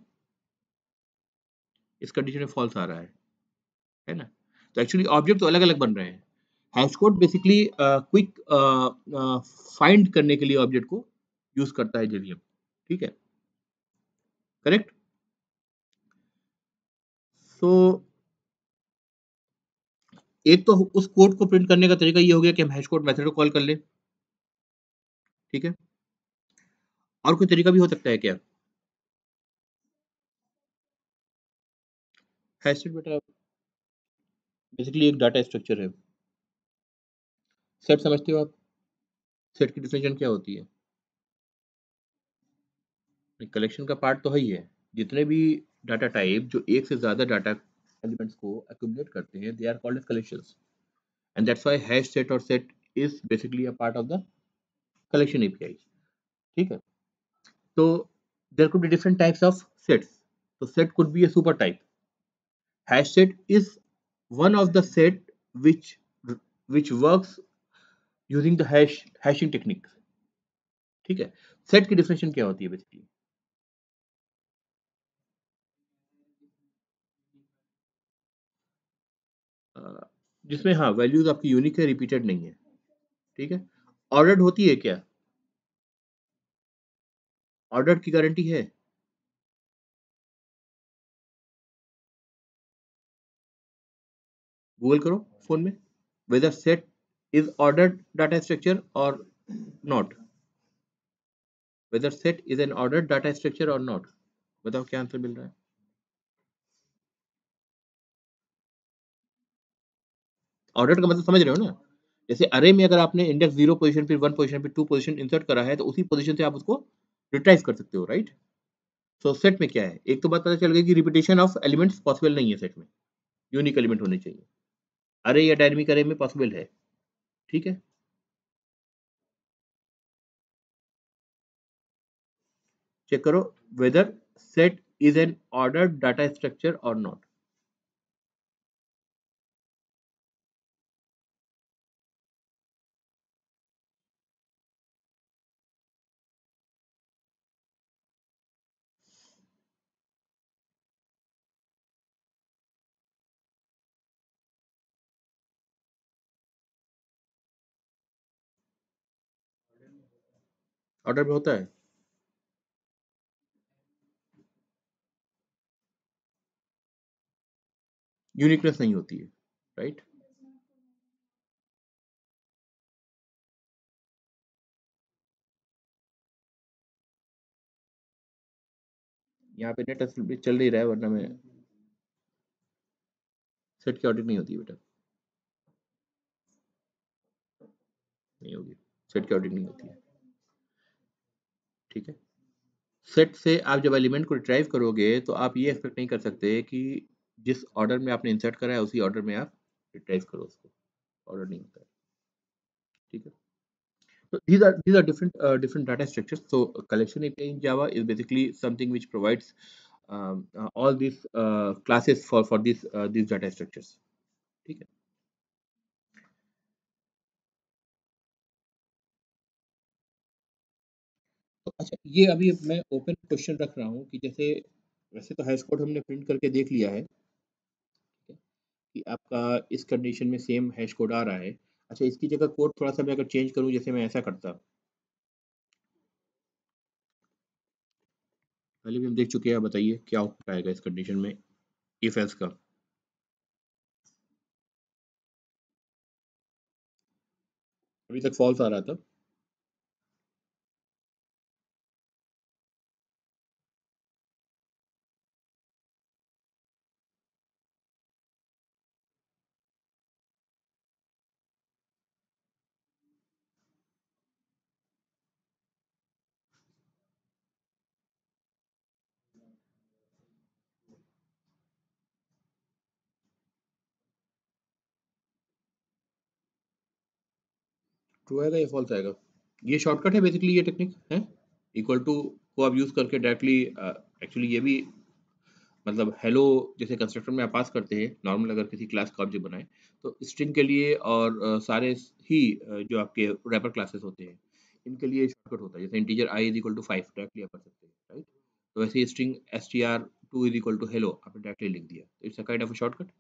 इस कंडीशन में फॉल्स आ रहा है ना। तो एक्चुअली ऑब्जेक्ट तो अलग अलग बन रहे हैं। Hash code basically quick find करने के लिए ऑब्जेक्ट को यूज करता है जेवीएम, ठीक है, करेक्ट। सो एक तो उस कोड को प्रिंट करने का तरीका ये हो गया कि हम हैश कोड मेथड को कॉल कर लें, ठीक है। और कोई तरीका भी हो सकता है क्या? हैश बेटा बेसिकली एक डाटा स्ट्रक्चर है। सेट समझते हो आप? सेट की डिफिनेशन क्या होती है? कलेक्शन का पार्ट तो है ही है। जितने भी डाटा टाइप जो एक से ज्यादा डाटा एलिमेंट्स को एक्यूमुलेट करते हैं, they are called as collections, and that's why hash set और set is basically a part of the collection API, ठीक है। तो there could be different types of sets, तो set could be a super type. Hash set is one of the set which which works using the hashing technique, ठीक है। Set की definition क्या होती है बेसिकली? जिसमें हाँ वैल्यूज आपकी यूनिक है, रिपीटेड नहीं है, ठीक है। ऑर्डर्ड होती है क्या? ऑर्डर्ड की गारंटी है? गूगल करो फोन में, whether set is ordered data structure और not, whether set is an ordered data structure और नॉट। बताओ क्या आंसर मिल रहा है? ऑर्डर का मतलब समझ रहे हो ना? जैसे अरे में अगर आपने इंडेक्स 0 पोजीशन फिर 1 पोजीशन फिर 2 पोजीशन इंसर्ट करा है, तो उसी पोजीशन से आप उसको रिट्राइव कर सकते हो, राइट। सो सेट में क्या है, एक तो बात पता चल गई कि रिपीटेशन ऑफ एलिमेंट्स पॉसिबल नहीं है सेट में, यूनिक एलिमेंट होने चाहिए। अरे या डायनेमिक अरे में पॉसिबल है, ठीक है। चेक करो whether set is an ordered data structure और नॉट। ऑर्डर में होता है, यूनिकनेस नहीं होती है, राइट। यहाँ पे नेट चल नहीं रहा है, वरना मैं सेट की ऑडिट नहीं होती है बेटा, नहीं होगी, सेट की ऑडिट नहीं होती है, ठीक है। सेट से आप जब एलिमेंट को रिट्राइव करोगे तो आप ये एक्सपेक्ट नहीं कर सकते कि जिस ऑर्डर में आपने इंसर्ट करा है उसी ऑर्डर में आप रिट्राइव करो उसको, ऑर्डर नहीं होता है, ठीक है। So these are different data structures. So collection API in Java is basically something which provides all these classes for these data structures, ठीक है। तो अच्छा ये अभी मैं ओपन क्वेश्चन रख रहा हूँ कि जैसे वैसे तो हैश कोड हमने प्रिंट करके देख लिया है, ठीक है, कि आपका इस कंडीशन में सेम हैश कोड आ रहा है। अच्छा इसकी जगह कोड थोड़ा सा मैं अगर चेंज करूँ, जैसे मैं ऐसा करता, पहले भी हम देख चुके हैं, बताइए क्या आउटपुट आएगा इस कंडीशन में इफ एल्स का। अभी तक फॉल्स आ रहा था, ट्रू आएगा या फॉल्स आएगा? ये शॉर्टकट है बेसिकली, ये टेक्निक है इक्वल टू को आप यूज करके डायरेक्टली। एक्चुअली ये भी मतलब हेलो जैसे कंस्ट्रक्टर में आप पास करते हैं नॉर्मल, अगर किसी क्लास का ऑब्जेक्ट बनाए तो स्ट्रिंग के लिए और सारे ही जो आपके रैपर क्लासेस होते हैं इनके लिए शॉर्टकट होता है। जैसे integer i is equal to 5 directly आप कर सकते हैं, राइट? तो वैसे string str2 is equal to hello आपने डायरेक्टली लिख दिया, तो it's a kind of a shortcut.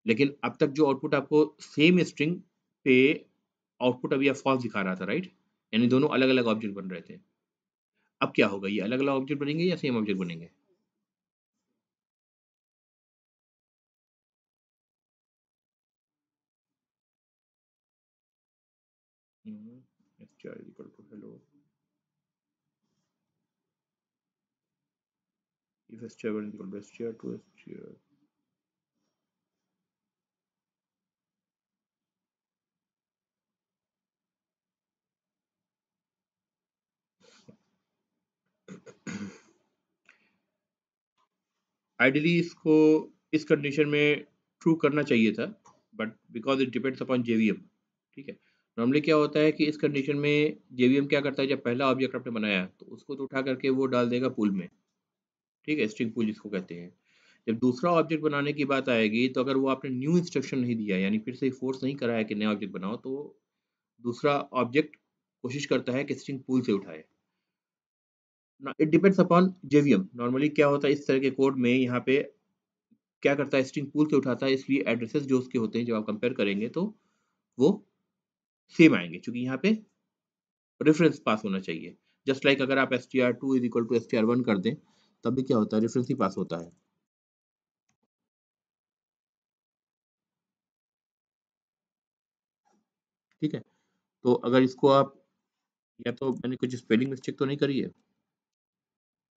लेकिन अब तक जो आउटपुट आपको सेम स्ट्रिंग पे आउटपुट अभी आप फॉल्स दिखा रहा था, राइट? यानी दोनों अलग अलग ऑब्जेक्ट बन रहे थे। अब क्या होगा, ये अलग अलग ऑब्जेक्ट बनेंगे या सेम ऑब्जेक्ट बनेंगे? str is equal to hello if str1 is equal to str2 str। Ideally इसको इस कंडीशन में ट्रू करना चाहिए था, but because it depends upon JVM. ठीक है, नॉर्मली क्या होता है कि इस कंडीशन में जेवीएम क्या करता है, जब पहला ऑब्जेक्ट आपने बनाया तो उसको तो उठा करके वो डाल देगा पूल में। ठीक है, स्ट्रिंग पूल जिसको कहते हैं। जब दूसरा ऑब्जेक्ट बनाने की बात आएगी तो अगर वो आपने न्यू इंस्ट्रक्शन नहीं दिया, यानी फिर से फोर्स नहीं करा है कि नया ऑब्जेक्ट बनाओ, तो दूसरा ऑब्जेक्ट कोशिश करता है कि स्ट्रिंग पूल से उठाए ना। It depends upon JVM. Normally क्या होता है इस तरह के कोड में, यहाँ पे क्या करता है स्ट्रिंग पूल से उठाता है, इसलिए एड्रेसेस जो उसके होते हैं जब आप कंपेयर करेंगे तो वो सेम आएंगे, क्योंकि यहाँ पे रेफरेंस पास होना चाहिए। जस्ट लाइक अगर आप str2 is equal to str1 कर दें तब भी क्या होता है, रेफरेंस ही पास होता है। ठीक है, तो अगर इसको आप, या तो मैंने कुछ स्पेलिंग मिस्टेक तो नहीं करी है,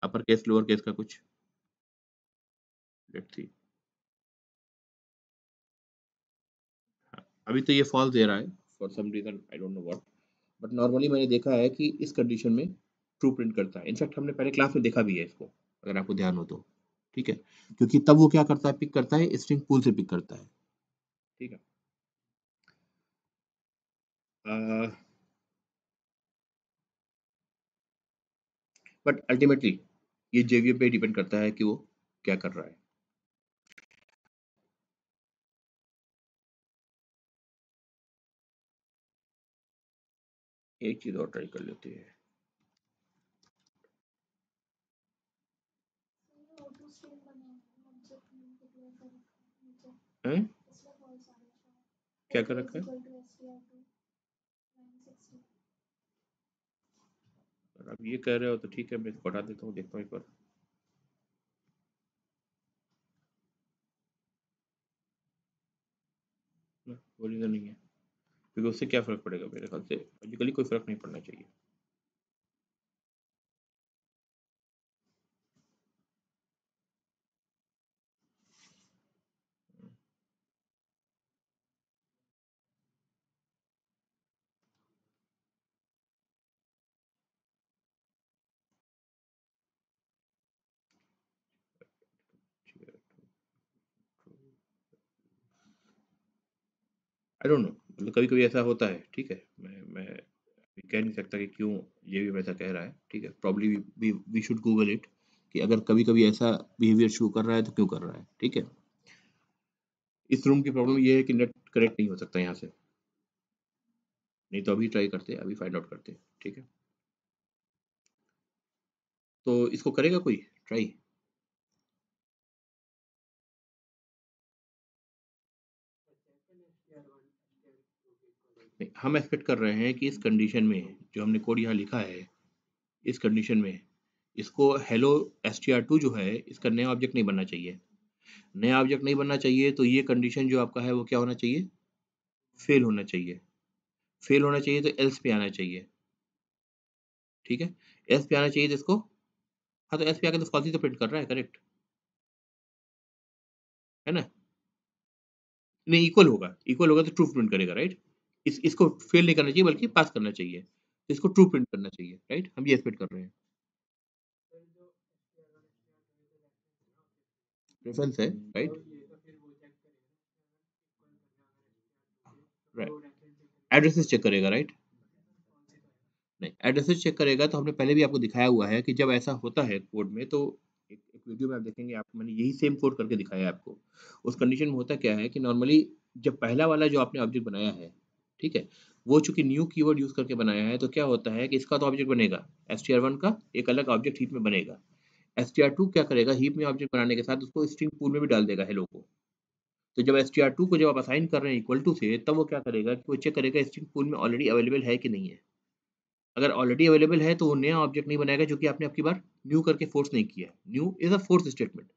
अपर केस लोअर केस का कुछ? Let's see. हाँ, अभी तो ये फॉल्स दे रहा है for some reason, I don't know what. But normally मैंने देखा है कि इस कंडीशन में ट्रू प्रिंट करता है। इनफैक्ट हमने पहले क्लास में देखा भी है इसको, अगर आपको ध्यान हो तो। ठीक है, क्योंकि तब वो क्या करता है, पिक करता है स्ट्रिंग पूल से पिक करता है। ठीक है, बट अल्टीमेटली ये जेवीएम पे डिपेंड करता है कि वो क्या कर रहा है। एक चीज और ट्राई कर लेते हैं। हैं? क्या कर रखा है? अगर आप ये कह रहे हो तो ठीक है, मैं इसको हटा देता हूँ, देखता हूँ एक बार। ना, वो रीजन नहीं है, क्योंकि उससे क्या फर्क पड़ेगा, मेरे ख्याल से लॉजिकली कोई फर्क नहीं पड़ना चाहिए। आई डोंट नो, मतलब कभी कभी ऐसा होता है। ठीक है, मैं अभी कह नहीं सकता कि क्यों ये भी वैसा कह रहा है। ठीक है, probably we should Google it, कि अगर कभी कभी ऐसा बिहेवियर शो कर रहा है तो क्यों कर रहा है। ठीक है, इस रूम की प्रॉब्लम ये है कि नेट कनेक्ट नहीं हो सकता यहाँ से, नहीं तो अभी ट्राई करते, अभी फाइंड आउट करते। ठीक है, तो इसको करेगा कोई ट्राई? नहीं, हम एक्सपेक्ट कर रहे हैं कि इस कंडीशन में जो हमने कोड यहाँ लिखा है, इस कंडीशन में इसको हेलो str2 जो है इसका नया ऑब्जेक्ट नहीं बनना चाहिए। नया ऑब्जेक्ट नहीं बनना चाहिए तो ये कंडीशन जो आपका है वो क्या होना चाहिए, फेल होना चाहिए। फेल होना चाहिए तो एल्स पे आना चाहिए। ठीक है, एल्स पे आना चाहिए तो इसको, हाँ तो एल्स पे आके तो फॉल्स ही तो प्रिंट कर रहा है, करेक्ट है ना? नहीं, इक्वल होगा तो ट्रू प्रिंट करेगा, राइट? इसको फेल नहीं करना चाहिए बल्कि पास करना चाहिए, इसको ट्रू प्रिंट करना चाहिए, राइट? हम ये एक्सपेक्ट कर रहे हैं। रेफरेंस है, राइट? राइट, एड्रेसेस चेक करेगा, राइट? नहीं, एड्रेसेस चेक करेगा तो हमने पहले भी आपको दिखाया हुआ है कि जब ऐसा होता है कोड में तो एक वीडियो में आप देखेंगे, आप मैंने यही सेम कोड करके दिखाया है आपको। उस कंडीशन में होता क्या है कि नॉर्मली जब पहला वाला जो आपने ऑब्जेक्ट बनाया है, ठीक है? वो चूँकि न्यू कीवर्ड यूज़ करके बनाया है तो क्या होता है कि इसका तो ऑब्जेक्ट बनेगा, str1 का एक अलग ऑब्जेक्ट हीप में बनेगा। str2 क्या करेगा, हीप में ऑब्जेक्ट बनाने के साथ उसको स्ट्रिंग पूल में भी डाल देगा हेलो को। तो जब str2 को जब आप असाइन कर रहे हैं इक्वल टू से, तब वो क्या करेगा कि वो चेक करेगा स्ट्रिंग पूल में ऑलरेडी अवेलेबल है कि नहीं है। अगर ऑलरेडी अवेलेबल है तो वो नया ऑब्जेक्ट नहीं बनाएगा, क्योंकि आपने अब की बार न्यू करके फोर्स नहीं किया है। New is a force statement,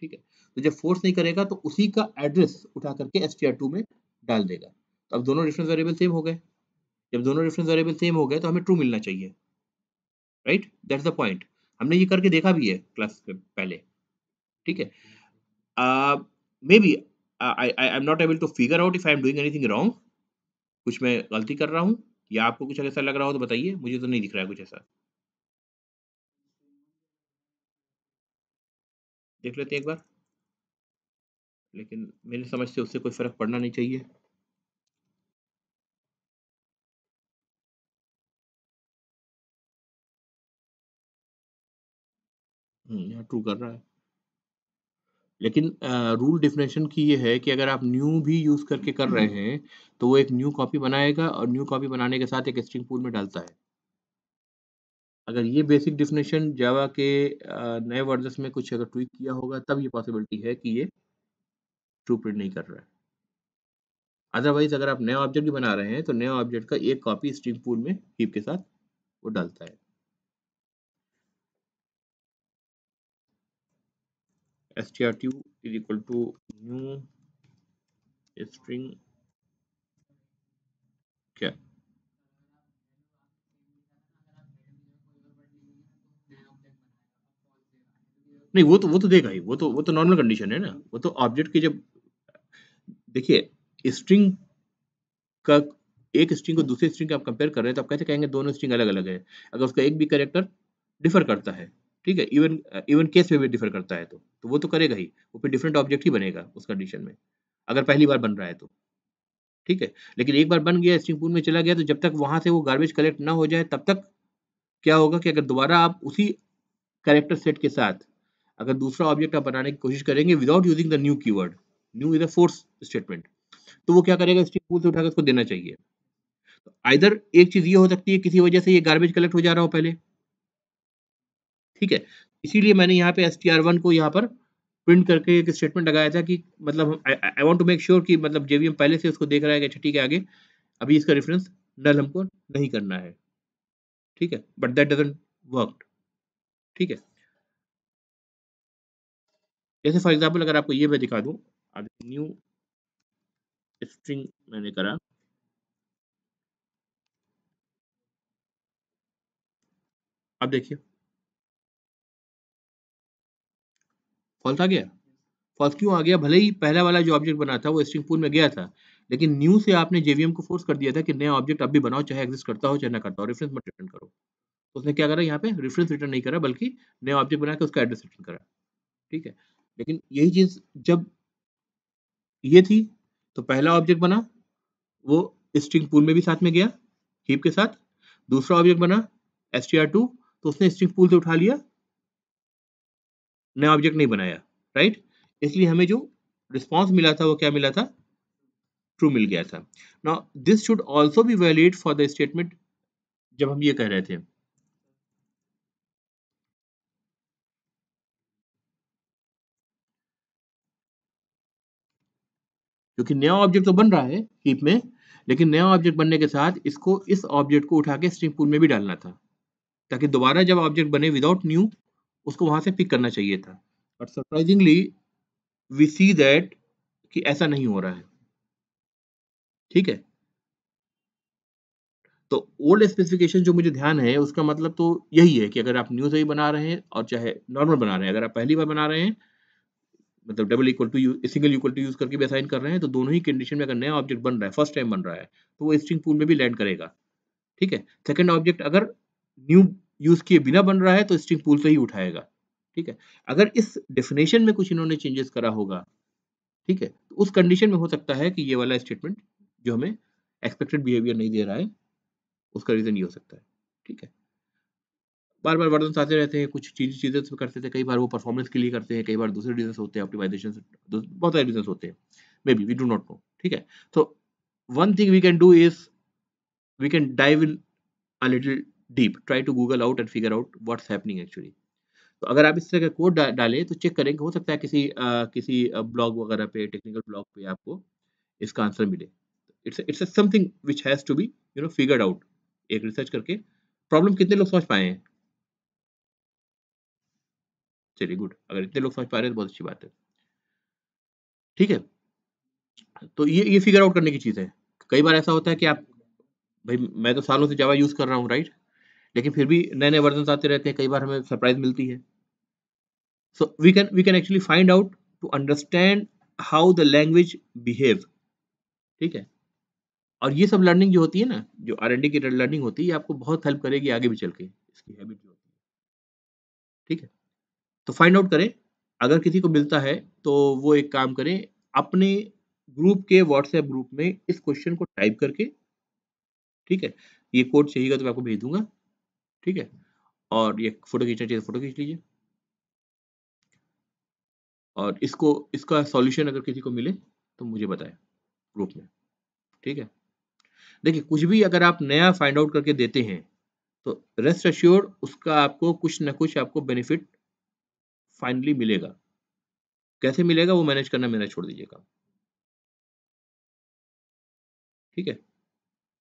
ठीक है? तो जब फोर्स नहीं करेगा तो उसी का एड्रेस उठा करके str2 में डाल देगा। तो अब दोनों रेफरेंस वेरिएबल सेम हो गए। जब दोनों रेफरेंस वेरिएबल सेम हो गए तो हमें ट्रू मिलना चाहिए, राइट? That's the point. हमने ये करके देखा भी है क्लास में पहले, ठीक है? Maybe I I am not able to figure out if I am doing anything wrong. कुछ मैं गलती कर रहा हूँ या आपको कुछ ऐसा लग रहा हो तो बताइए, मुझे तो नहीं दिख रहा है कुछ ऐसा। देख लेते हैं एक बार, लेकिन मेरी समझ से उससे कोई फ़र्क पड़ना नहीं चाहिए। यहाँ ट्रू कर रहा है। लेकिन रूल डेफिनेशन की ये है कि अगर आप न्यू भी यूज़ करके कर रहे हैं, तो वो एक न्यू कॉपी बनाएगा और न्यू कॉपी बनाने के साथ एक स्ट्रिंग पूल में डालता है। अगर ये बेसिक डेफिनेशन जावा के नए वर्जन्स में कुछ अगर ट्वीक किया होगा, तब ये पॉसिबिलिटी है कि ये ट्रू प्रिंट नहीं कर रहा है। अदरवाइज़ अगर आप नया ऑब्जेक्ट भी बना रहे हैं, तो नया ऑब्जेक्ट का एक कॉपी स्ट्रिंग पूल में हीप के साथ वो डालता है। str2 is equal to new string क्या? नहीं, वो तो देगा ही, वो तो नॉर्मल कंडीशन है ना। वो तो ऑब्जेक्ट की जब देखिए स्ट्रिंग का एक स्ट्रिंग को दूसरे स्ट्रिंग के आप कंपेयर कर रहे हैं, तो आप कैसे कहेंगे दोनों स्ट्रिंग अलग-अलग है? अगर उसका एक भी कैरेक्टर डिफर करता है, ठीक है? इवन इवन केस में भी डिफर करता है तो वो तो करेगा ही। वो फिर डिफरेंट ऑब्जेक्ट ही बनेगा उस कंडीशन में, अगर पहली बार बन रहा है तो, ठीक है? लेकिन एक बार बन गया स्ट्रिंग पूल में चला गया, तो जब तक वहाँ से वो गार्बेज कलेक्ट ना हो जाए, तब तक क्या होगा कि अगर दोबारा आप उसी कैरेक्टर सेट के साथ अगर दूसरा ऑब्जेक्ट आप बनाने की कोशिश करेंगे without using the new keyword, new is a force statement, तो वो क्या करेगा, स्ट्रिंग पूल से उठाकर उसको देना चाहिए। आइदर एक चीज़ ये हो सकती है किसी वजह से ये गार्बेज कलेक्ट हो जा रहा हो पहले, ठीक है? इसीलिए मैंने यहाँ पे str1 को यहाँ पर प्रिंट करके एक स्टेटमेंट लगाया था कि मतलब I want to make sure कि मतलब जेवीएम पहले से उसको देख रहा है कि अच्छा ठीक है, आगे अभी इसका रेफरेंस नल हमको नहीं करना है, ठीक है? बट दैट डज़न्ट वर्क, ठीक है? जैसे फॉर एग्ज़ाम्पल अगर आपको ये मैं दिखा दूँ, अब न्यू स्ट्रिंग मैंने करा, अब देखिए फ़ॉल्स आ गया। फ़ॉल्स क्यों आ गया? भले ही पहला वाला जो ऑब्जेक्ट बना था वो स्ट्रिंग पूल में गया था, लेकिन न्यू से आपने जेवीएम को फ़ोर्स कर दिया था कि नया ऑब्जेक्ट अब भी बनाओ, चाहे एक्सिस्ट करता हो चाहे ना करता हो, रेफरेंस मत रिटर्न करो। तो उसने क्या करा यहाँ पे, रेफरेंस रिटर्न नहीं करा बल्कि नया ऑब्जेक्ट बना के उसका एड्रेस रिटर्न करा, ठीक है? लेकिन यही चीज़ जब ये थी, तो पहला ऑब्जेक्ट बना, वो स्ट्रिंग पूल में भी साथ में गया, हीप के साथ। दूसरा ऑब्जेक्ट बना str2, तो उसने स्ट्रिंग पूल से उठा लिया, नया ऑब्जेक्ट नहीं बनाया, राइट? इसलिए हमें जो रिस्पॉन्स मिला था वो क्या मिला था? ट्रू मिल गया था। Now this should also be valid for the statement जब हम ये कह रहे थे। क्योंकि नया ऑब्जेक्ट तो बन रहा है हीप में, लेकिन नया ऑब्जेक्ट बनने के साथ इसको इस ऑब्जेक्ट को उठा के स्ट्रिंग पूल में भी डालना था, ताकि दोबारा जब ऑब्जेक्ट बने विदाउट न्यू, उसको वहां से पिक करना चाहिए था। But surprisingly we see that कि ऐसा नहीं हो रहा है, ठीक है? तो ओल्ड स्पेसिफिकेशन जो मुझे ध्यान है, उसका मतलब तो यही है कि अगर आप न्यू से ही बना रहे हैं और चाहे नॉर्मल बना रहे हैं, अगर आप पहली बार बना रहे हैं, मतलब double equal to single equal to use करके भी असाइन कर रहे हैं, तो दोनों ही कंडीशन में अगर नया ऑब्जेक्ट बन रहा है, फर्स्ट टाइम बन रहा है, तो वो स्ट्रिंग पूल में भी लैंड करेगा, ठीक है? सेकंड ऑब्जेक्ट अगर न्यू यूज किए बिना बन रहा है, तो स्ट्रिंग पूल से ही उठाएगा, ठीक है? अगर इस डेफिनेशन में कुछ इन्होंने चेंजेस करा होगा, ठीक है? तो उस कंडीशन में हो सकता है कि ये वाला स्टेटमेंट जो हमें एक्सपेक्टेड बिहेवियर नहीं दे रहा है, उसका रीजन ये हो सकता है, ठीक है। बार बार वर्जन आते रहते हैं, कुछ चीजें तो करते थे, कई बार वो परफॉर्मेंस के लिए करते हैं, कई बार दूसरे रीजन होते हैं, ऑप्टिमाइजेशन से बहुत सारे रीजन होते हैं, maybe we do not know. ठीक है, तो one thing we can do is we can dive in a little deep, try to Google out and figure out what's happening actually. तो अगर आप इस तरह का कोड डालें तो चेक करेंगे, हो सकता है किसी ब्लॉग वगैरह पे, टेक्निकल ब्लॉग पे आपको इसका आंसर मिले। It's something which has to be figured out, एक रिसर्च करके। प्रॉब्लम कितने लोग समझ पाए हैं? चलिए गुड, अगर इतने लोग समझ पा रहे हैं तो बहुत अच्छी बात है। ठीक है, तो ये फिगर आउट करने की चीज है। कई बार ऐसा होता है कि आप, भाई मैं तो सालों से जावा यूज कर रहा हूँ, राइट, लेकिन फिर भी नए नए वर्जन आते रहते हैं, कई बार हमें सरप्राइज मिलती है। So we can actually find out to understand how the language behave. ठीक है, और ये सब लर्निंग जो होती है ना, जो R&D की लर्निंग होती है, ये आपको बहुत हेल्प करेगी आगे भी चल के, इसकी हैबिट जो होती है। ठीक है, तो फाइंड आउट करें। अगर किसी को मिलता है तो वो एक काम करें, अपने ग्रुप के व्हाट्सएप ग्रुप में इस क्वेश्चन को टाइप करके, ठीक है, ये कोड चाहिएगा तो मैं आपको भेज दूंगा। ठीक है, और ये फोटो खींचना चाहिए तो फोटो खींच लीजिए, और इसका सॉल्यूशन अगर किसी को मिले तो मुझे बताएं ग्रुप में। ठीक है, देखिए कुछ भी अगर आप नया फाइंड आउट करके देते हैं तो रेस्ट अश्योर्ड उसका आपको कुछ ना कुछ आपको बेनिफिट फाइनली मिलेगा। कैसे मिलेगा वो मैनेज करना मेरा छोड़ दीजिएगा। ठीक है,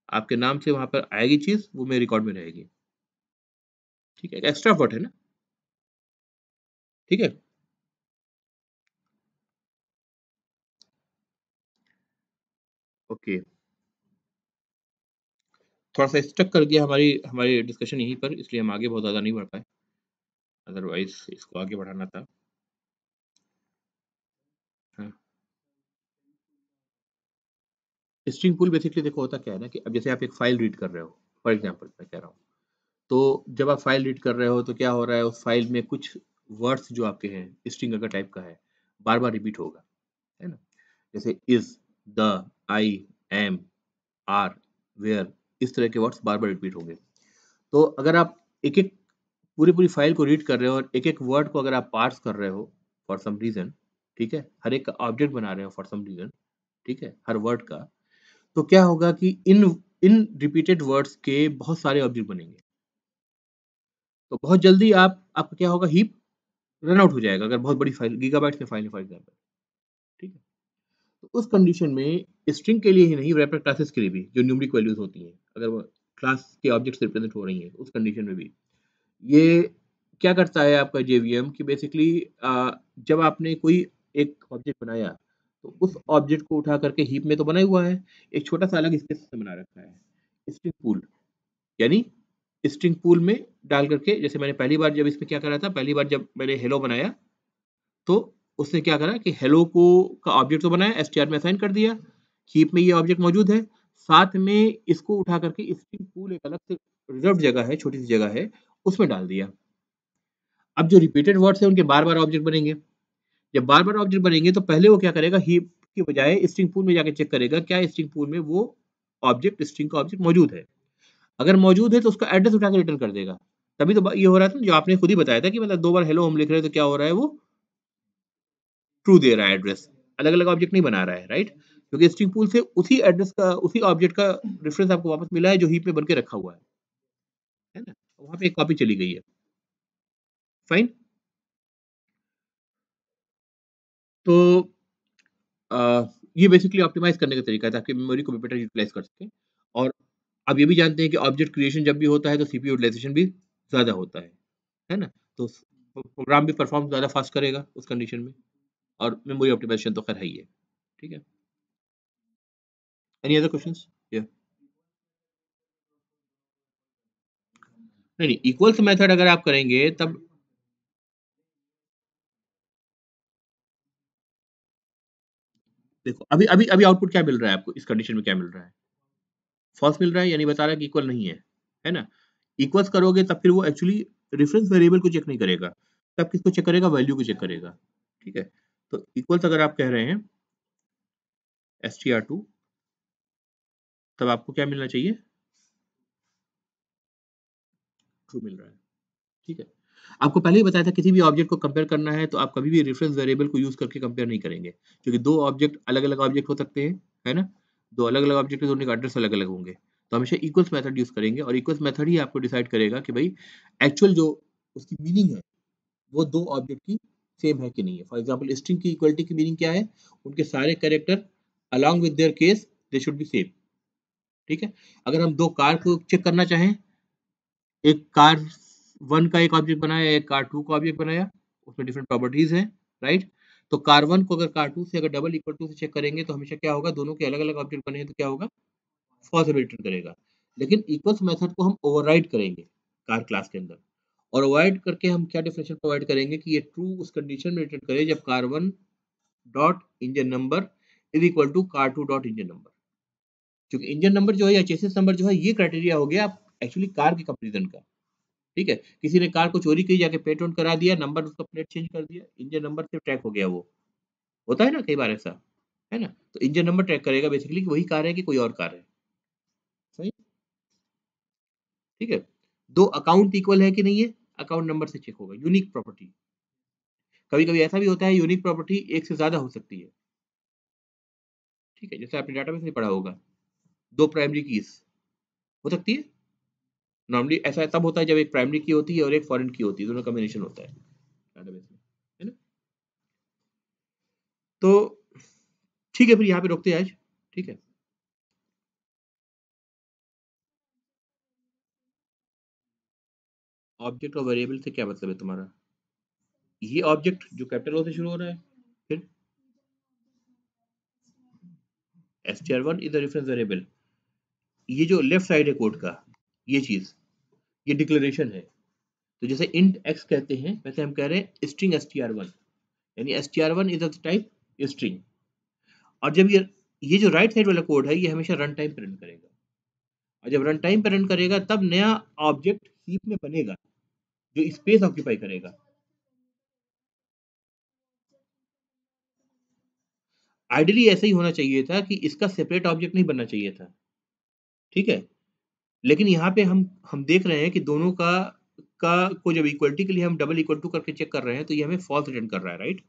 आपके नाम से वहां पर आएगी चीज, वो मेरे रिकॉर्ड में रहेगी। ठीक है, एक्स्ट्रा एफर्ट है ना। ठीक है, ओके, थोड़ा सा स्टक कर गया हमारी हमारी डिस्कशन यहीं पर, इसलिए हम आगे बहुत ज्यादा नहीं बढ़ पाए, अदरवाइज इसको आगे बढ़ाना था। हाँ, स्ट्रिंग पुल बेसिकली देखो होता क्या है ना, कि अब जैसे आप एक फाइल रीड कर रहे हो, फॉर एग्जांपल मैं कह रहा हूँ, तो जब आप फाइल रीड कर रहे हो तो क्या हो रहा है, उस फाइल में कुछ वर्ड्स जो आपके हैं स्ट्रिंग अगर टाइप का है, बार बार रिपीट होगा, है ना। जैसे is, the, I, am, are, where, इस तरह के वर्ड्स बार बार रिपीट होंगे। तो अगर आप एक एक पूरी पूरी फाइल को रीड कर रहे हो और एक एक वर्ड को अगर आप पार्स कर रहे हो फॉर सम रीजन, ठीक है, हर एक का ऑब्जेक्ट बना रहे हो फॉर सम रीजन, ठीक है, हर वर्ड का, तो क्या होगा कि इन इन रिपीटेड वर्ड्स के बहुत सारे ऑब्जेक्ट बनेंगे। तो बहुत जल्दी आपका क्या होगा, हीप रन आउट हो जाएगा, अगर बहुत बड़ी फाइल, गीगाबाइट्स में फाइल है फॉर एग्जांपल। ठीक है, तो उस कंडीशन में स्ट्रिंग के लिए ही नहीं, रैपर क्लासेस के लिए भी जो न्यूमेरिक वैल्यूज होती हैं, अगर वो क्लास के ऑब्जेक्ट से रिप्रेजेंट हो रही हैं, उस कंडीशन में भी ये क्या करता है आपका जेवीएम, कि बेसिकली जब आपने कोई एक ऑब्जेक्ट बनाया, तो उस ऑब्जेक्ट को उठा करके हीप में तो बना ही हुआ है, एक छोटा सा अलग स्पेस से बना रखा है स्ट्रिंग पूल, यानी स्ट्रिंग पूल में डाल करके, जैसे मैंने पहली बार जब इसमें क्या करा था, पहली बार जब मैंने हेलो बनाया, तो उसने क्या करा कि हेलो को का ऑब्जेक्ट तो बनाया, एसटीआर में असाइन कर दिया, हीप में ये ऑब्जेक्ट मौजूद है, साथ में इसको उठा करके स्ट्रिंग पूल एक अलग से रिजर्व जगह है, छोटी सी जगह है, उसमें डाल दिया। अब जो रिपीटेड वर्ड्स हैं उनके बार बार ऑब्जेक्ट बनेंगे, जब बार बार ऑब्जेक्ट बनेंगे तो पहले वो क्या करेगा, हीप की बजाय स्ट्रिंग पूल में जाके चेक करेगा क्या स्ट्रिंग पूल में वो ऑब्जेक्ट, स्ट्रिंग का ऑब्जेक्ट मौजूद है। अगर मौजूद है तो उसका एड्रेस उठा के रिटर्न कर देगा। तभी तो ये हो रहा था जो आपने खुद ही बताया था, कि मतलब दो बार हेलो हम लिख रहे हैं तो क्या हो रहा है, वो ट्रू दे रहा है एड्रेस, अलग अलग ऑब्जेक्ट नहीं बना रहा है, राइट, क्योंकि स्ट्रिंग पूल से उसी एड्रेस का, उसी ऑब्जेक्ट का रेफरेंस आपको वापस मिला है जो हीप में बन के रखा हुआ है ना, वहां पे एक कॉपी चली गई है। फाइन, तो अ, ये बेसिकली ऑप्टिमाइज करने का तरीका है ताकि मेमोरी को भी बेटर यूटिलाइज कर सकें। और अब ये भी जानते हैं कि ऑब्जेक्ट क्रिएशन जब भी होता है तो सीपीयू यूटिलाइजेशन भी ज़्यादा होता है ना? तो प्रोग्राम भी परफॉर्म ज़्यादा फास्ट करेगा उस कंडीशन में, और मेमोरी ऑप्टिमाइजेशन तो खैर है ही है। ठीक है? Any other questions? या नहीं, नहीं, इक्वल्स मेथड अगर आप करेंगे तब देखो, अभी अभी अभी आउटपुट क्या मिल रहा है आपको, इस कंडीशन में क्या मिल रहा है? फॉल्स मिल रहा है, यानी बता रहा है कि इक्वल नहीं है ना? इक्वल्स करोगे तब फिर वो एक्चुअली रेफरेंस वेरिएबल को चेक नहीं करेगा, तब किसको चेक करेगा, वैल्यू को चेक करेगा। ठीक है, तो इक्वल्स अगर आप कह रहे हैं str2, तब आपको क्या मिलना चाहिए, ट्रू मिल रहा है। ठीक है, आपको पहले ही बताया था किसी भी ऑब्जेक्ट को कंपेयर करना है तो आप कभी भी रेफरेंस वेरिएबल को यूज करके कंपेयर नहीं करेंगे, क्योंकि दो ऑब्जेक्ट अलग अलग ऑब्जेक्ट हो सकते हैं, है ना। दो अलग अलग ऑब्जेक्ट के दोनों के एड्रेस अलग अलग होंगे, तो हमेशा इक्वल्स मेथड यूज करेंगे, और इक्वल्स मेथड ही आपको डिसाइड करेगा कि भाई एक्चुअल जो उसकी मीनिंग है वो दो ऑब्जेक्ट की सेम है कि नहीं है। फॉर एग्जाम्पल स्ट्रिंग की इक्वलिटी की मीनिंग क्या है, उनके सारे character along with their case they should be same. ठीक है, अगर हम दो कार को चेक करना चाहें, एक कार वन का एक ऑब्जेक्ट बनाया, एक कार टू का ऑब्जेक्ट बनाया, उसमें डिफरेंट प्रॉपर्टीज हैं, राइट। तो कार वन को अगर कार टू से अगर डबल इक्वल टू से चेक करेंगे तो हमेशा क्या होगा, दोनों के अलग अलग ऑब्जेक्ट बने हैं तो क्या होगा, फॉल्स रिटर्न करेगा। लेकिन इक्वल्स मेथड को हम ओवरराइड करेंगे कार क्लास के अंदर, और ओवरराइड करके हम क्या डिफरेंशियल प्रोवाइड करेंगे कि ये ट्रू उस कंडीशन में रिटर्न करे जब car one dot engine number is equal to car two dot engine number. क्योंकि इंजन नंबर जो है या चेसिस नंबर जो है ये क्राइटेरिया हो गया एक्चुअली कार के कंपेरिजन का। ठीक है, किसी ने कार को चोरी की, जाके पेट ऑन करा दिया, नंबर उसका प्लेट चेंज कर दिया, इंजन नंबर से ट्रैक हो गया, वो होता है ना कई बार ऐसा, है ना। तो इंजन नंबर ट्रैक करेगा बेसिकली कि वही कार है कि कोई और कार है, सही। ठीक है, दो अकाउंट इक्वल है कि नहीं है, अकाउंट नंबर से चेक होगा। यूनिक प्रॉपर्टी, कभी कभी ऐसा भी होता है यूनिक प्रॉपर्टी एक से ज्यादा हो सकती है। ठीक है, जैसे आपने डाटाबेस में पढ़ा होगा, दो प्राइमरी कीज हो सकती है। नॉर्मली ऐसा तब होता है जब एक प्राइमरी की होती है और एक फॉरेन की होती है, दोनों कॉम्बिनेशन होता है डाटाबेस में, है ना। तो ठीक है, फिर यहाँ पे रोकते हैं आज। ठीक है, ऑब्जेक्ट और वेरिएबल से क्या मतलब है तुम्हारा, ये ऑब्जेक्ट जो कैपिटल ओ से शुरू हो रहा है, फिर str1 is the reference variable, ये जो लेफ्ट साइड है कोड का, ये चीज, ये डिक्लेरेशन है। तो जैसे इंट x कहते हैं वैसे हम कह रहे हैं स्ट्रिंग str1, यानी str1 is of type string. और जब ये जो राइट साइड वाला कोड है ये हमेशा रन टाइम पे रन करेगा, और जब रन टाइम पे रन करेगा तब नया ऑब्जेक्ट हीप में बनेगा जो स्पेस ऑक्यूपाई करेगा। आइडियली ऐसा ही होना चाहिए था कि इसका सेपरेट ऑब्जेक्ट नहीं बनना चाहिए था। ठीक है, लेकिन यहाँ पे हम देख रहे हैं कि दोनों का को जब इक्वलिटी के लिए हम डबल इक्वल टू करके चेक कर रहे हैं तो ये हमें फॉल्स रिटर्न कर रहा है, राइट।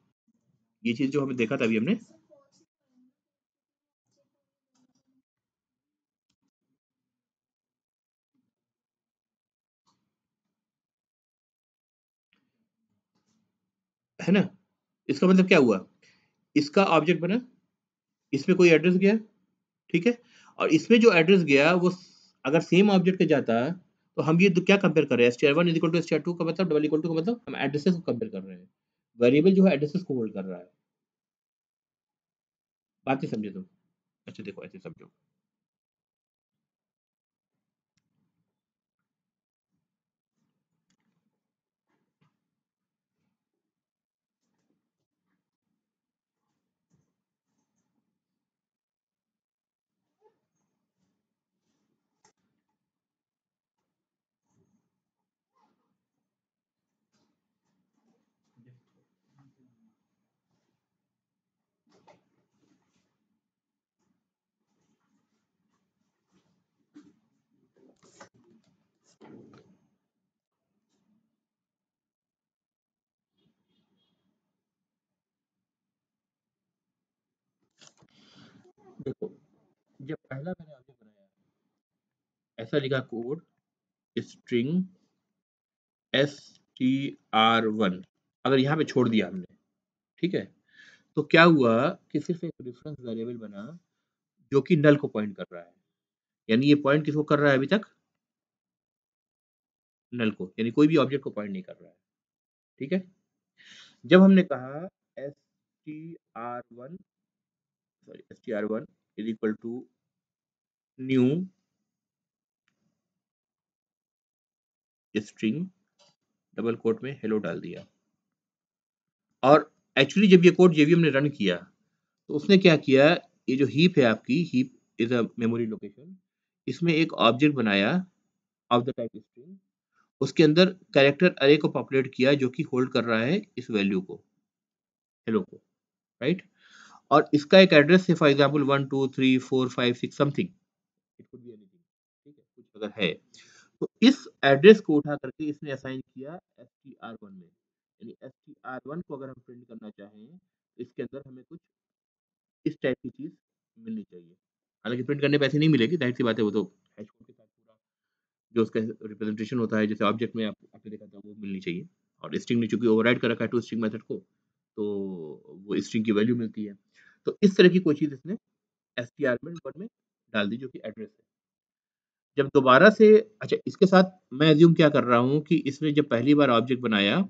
ये चीज जो हमें देखा था अभी हमने, है ना। इसका मतलब क्या हुआ, इसका ऑब्जेक्ट बना, इसमें कोई एड्रेस गया, ठीक है, और इसमें जो एड्रेस गया वो अगर सेम ऑब्जेक्ट पे जाता तो हम ये क्या कंपेयर कर रहे हैं, str1 is equal to str2 का मतलब डबल इक्वल टू का मतलब हम एड्रेसेस को कंपेयर कर रहे हैं, वेरिएबल जो है एड्रेसेस को होल्ड कर रहा है। बात नहीं समझे तुम, अच्छा देखो ऐसे समझो। देखो, जब पहला मैंने ऑब्जेक्ट बनाया ऐसा लिखा कोड स्ट्रिंग str1, अगर यहाँ पे छोड़ दिया हमने, ठीक है, तो क्या हुआ कि सिर्फ एक रेफरेंस वेरिएबल बना जो कि नल को पॉइंट कर रहा है, यानी ये पॉइंट किसको कर रहा है अभी तक, नल को, यानी कोई भी ऑब्जेक्ट को पॉइंट नहीं कर रहा है। ठीक है, जब हमने कहा str1 str1 is equal to new string double quote में हेलो डाल दिया, और एक्चुअली जब ये कोड जेवीएम ने रन किया तो उसने क्या किया, ये जो हीप है आपकी, heap is a memory location, इसमें एक ऑब्जेक्ट बनाया ऑफ द टाइप स्ट्रिंग, उसके अंदर कैरेक्टर अरे को पॉपुलेट किया जो कि होल्ड कर रहा है इस वैल्यू को, हेलो को, राइट। और इसका एक एड्रेस है for example 1 2 3 4 5 6 something, it could be anything, ठीक है, कुछ अगर है तो इस एड्रेस को उठा करके इसने असाइन किया str1 में, यानी str1 को अगर हम प्रिंट करना चाहें, इसके अंदर हमें कुछ इस टाइप की चीज़ मिलनी चाहिए। हालाँकि प्रिंट करने पे ऐसे नहीं मिलेगी, ज़ाहिर-सी बात है, वो तो हैश कोड के साथ पूरा जो उसका रिप्रेजेंटेशन होता है, जैसे ऑब्जेक्ट में आपने देखा था, वो मिलनी चाहिए। और स्ट्रिंग ने चूँकि ओवरराइड कर रखा है टोस्ट्रिंग मेथड को, तो वो स्ट्रिंग की वैल्यू मिलती है। तो इस तरह की कोई चीज़ इसने str1 में डाल दी, जो कि एड्रेस है। जब दोबारा से, अच्छा, इसके साथ मैं अज़्यूम क्या कर रहा हूँ कि इसने जब पहली बार ऑब्जेक्ट बनाया,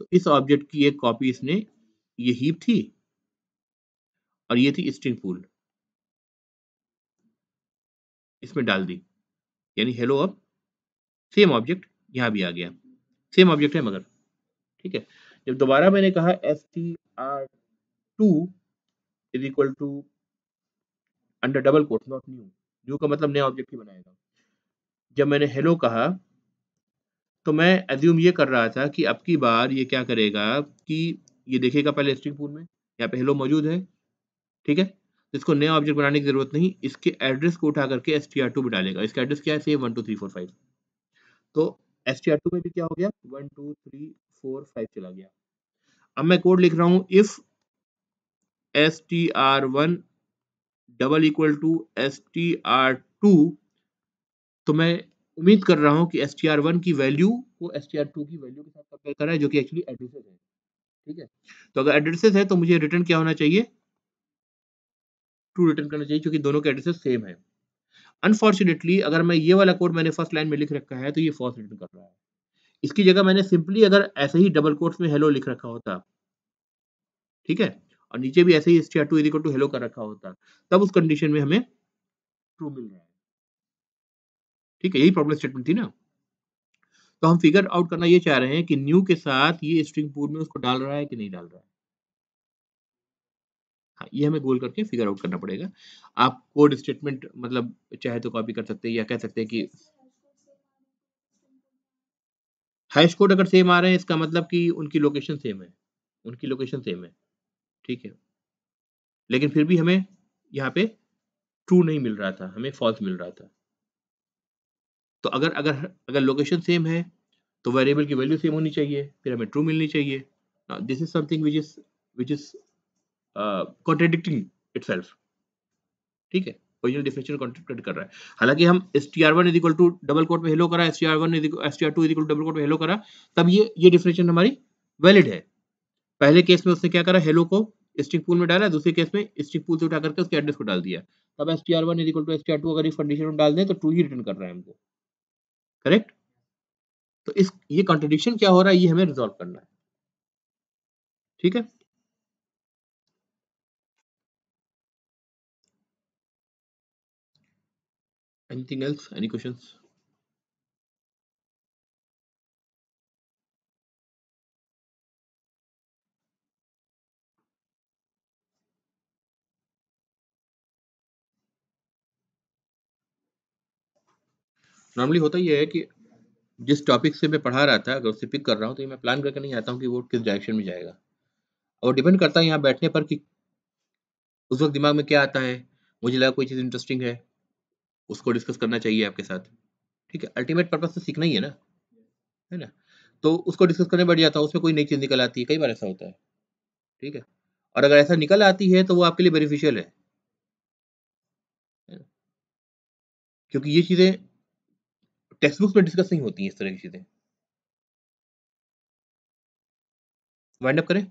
तो इस ऑब्जेक्ट की एक कॉपी इसने, ये हीप थी और ये थी स्ट्रिंग पूल, इसमें डाल दी। यानी हेलो अब सेम ऑब्जेक्ट यहाँ भी आ गया। सेम ऑब्जेक्ट है मगर, ठीक है। जब दोबारा मैंने कहा str2 is equal to under double quotes not new, new का मतलब नया ऑब्जेक्ट ही बनाएगा। जब मैंने हेलो कहा, तो मैं अज़्यूम ये कर रहा था कि अब की बार ये क्या करेगा कि ये देखेगा पहले स्ट्रिंग पूल में, यहाँ पे हेलो मौजूद है, ठीक है? तो इसको नया ऑब्जेक्ट बनाने की ज़रूरत नहीं, इसके एड्रेस को उठा करके str2 में डालेगा। इसका एड्रेस क्या है? सेम 1 2 3 4 5। तो str2 में भी क्या हो गया? 1 2 3 4 5 चला गया। अब मैं कोड लिख रहा हूँ, if str1 double equal to str2, तो मैं उम्मीद कर रहा हूँ कि str1 की वैल्यू को str2 की वैल्यू के साथ कंपेयर कर रहा है, जो कि एक्चुअली एड्रेसेस है, ठीक है? तो अगर एड्रेसेस है, तो मुझे रिटर्न क्या होना चाहिए? ट्रू रिटर्न करना चाहिए, क्योंकि दोनों के एड्रेसेस सेम है। अनफॉर्चुनेटली अगर मैं ये वाला कोड मैंने फर्स्ट लाइन में लिख रखा है, तो ये फॉल्स रिटर्न कर रहा है। इसकी जगह मैंने सिंपली अगर ऐसे ही डबल कोट्स में हेलो लिख रखा होता, ठीक है? और नीचे भी ऐसे ही str2 is equal to hello कर रखा होता, तब उस कंडीशन में हमें ट्रू मिल रहा है, ठीक है? यही प्रॉब्लम स्टेटमेंट थी ना? तो हम फिगर आउट करना ये चाह रहे हैं कि न्यू के साथ ये स्ट्रिंग पूल में उसको डाल रहा है कि नहीं डाल रहा है। हाँ, ये हमें गोल करके फिगर आउट करना पड़ेगा। आप कोड स्टेटमेंट मतलब चाहे तो कॉपी कर सकते हैं, या कह सकते हैं कि हैश कोड अगर सेम आ रहे हैं, इसका मतलब कि उनकी लोकेशन सेम है, उनकी लोकेशन सेम है, ठीक है। लेकिन फिर भी हमें यहाँ पे ट्रू नहीं मिल रहा था, हमें फॉल्स मिल रहा था। तो अगर अगर अगर लोकेशन सेम है, तो वेरिएबल की वैल्यू सेम होनी चाहिए, फिर हमें ट्रू मिलनी चाहिए। This is something which is contradicting itself, ठीक है? ओरिजिनल डेफिनेशन कॉन्ट्रडिक्ट कर रहा है। हालाँकि हम str1 is equal to double quote में हेलो करा, str2 is equal to double quote में हेलो करा, तब ये डेफिनेशन हमारी वैलिड है। पहले केस में उसने क्या करा, हेलो को स्ट्रिंग पूल में डाला, दूसरे केस में स्ट्रिंग पूल से उठा करके उसके एड्रेस को डाल दिया। तब str1 is equal to str2 अगर इस कंडीशन में डाल दें, तो ट्रू ही रिटर्न कर रहा है हमको, करेक्ट? तो इस ये कॉन्ट्रडिक्शन क्या हो रहा है, ये हमें रिज़ॉल्व करना है, ठीक है? Anything else? Any questions? Normally होता ये है कि जिस टॉपिक से मैं पढ़ा रहा था, अगर उससे पिक कर रहा हूँ, तो ये मैं प्लान करके नहीं आता हूँ कि वो किस डायरेक्शन में जाएगा। और डिपेंड करता है यहाँ बैठने पर कि उस वक़्त दिमाग में क्या आता है। मुझे लगा कोई चीज़ इंटरेस्टिंग है, उसको डिस्कस करना चाहिए आपके साथ, ठीक है? अल्टीमेट पर्पज़ तो सीखना ही है ना? तो उसको डिस्कस करने बैठ जाता हूँ, उसमें कोई नई चीज़ निकल आती है, कई बार ऐसा होता है, ठीक है? और अगर ऐसा निकल आती है, तो वो आपके लिए बेनिफिशियल है ना? क्योंकि ये चीज़ें टेक्स्ट बुक्स में डिस्कस नहीं होती हैं, इस तरह की चीज़ें। वाइंड अप करें?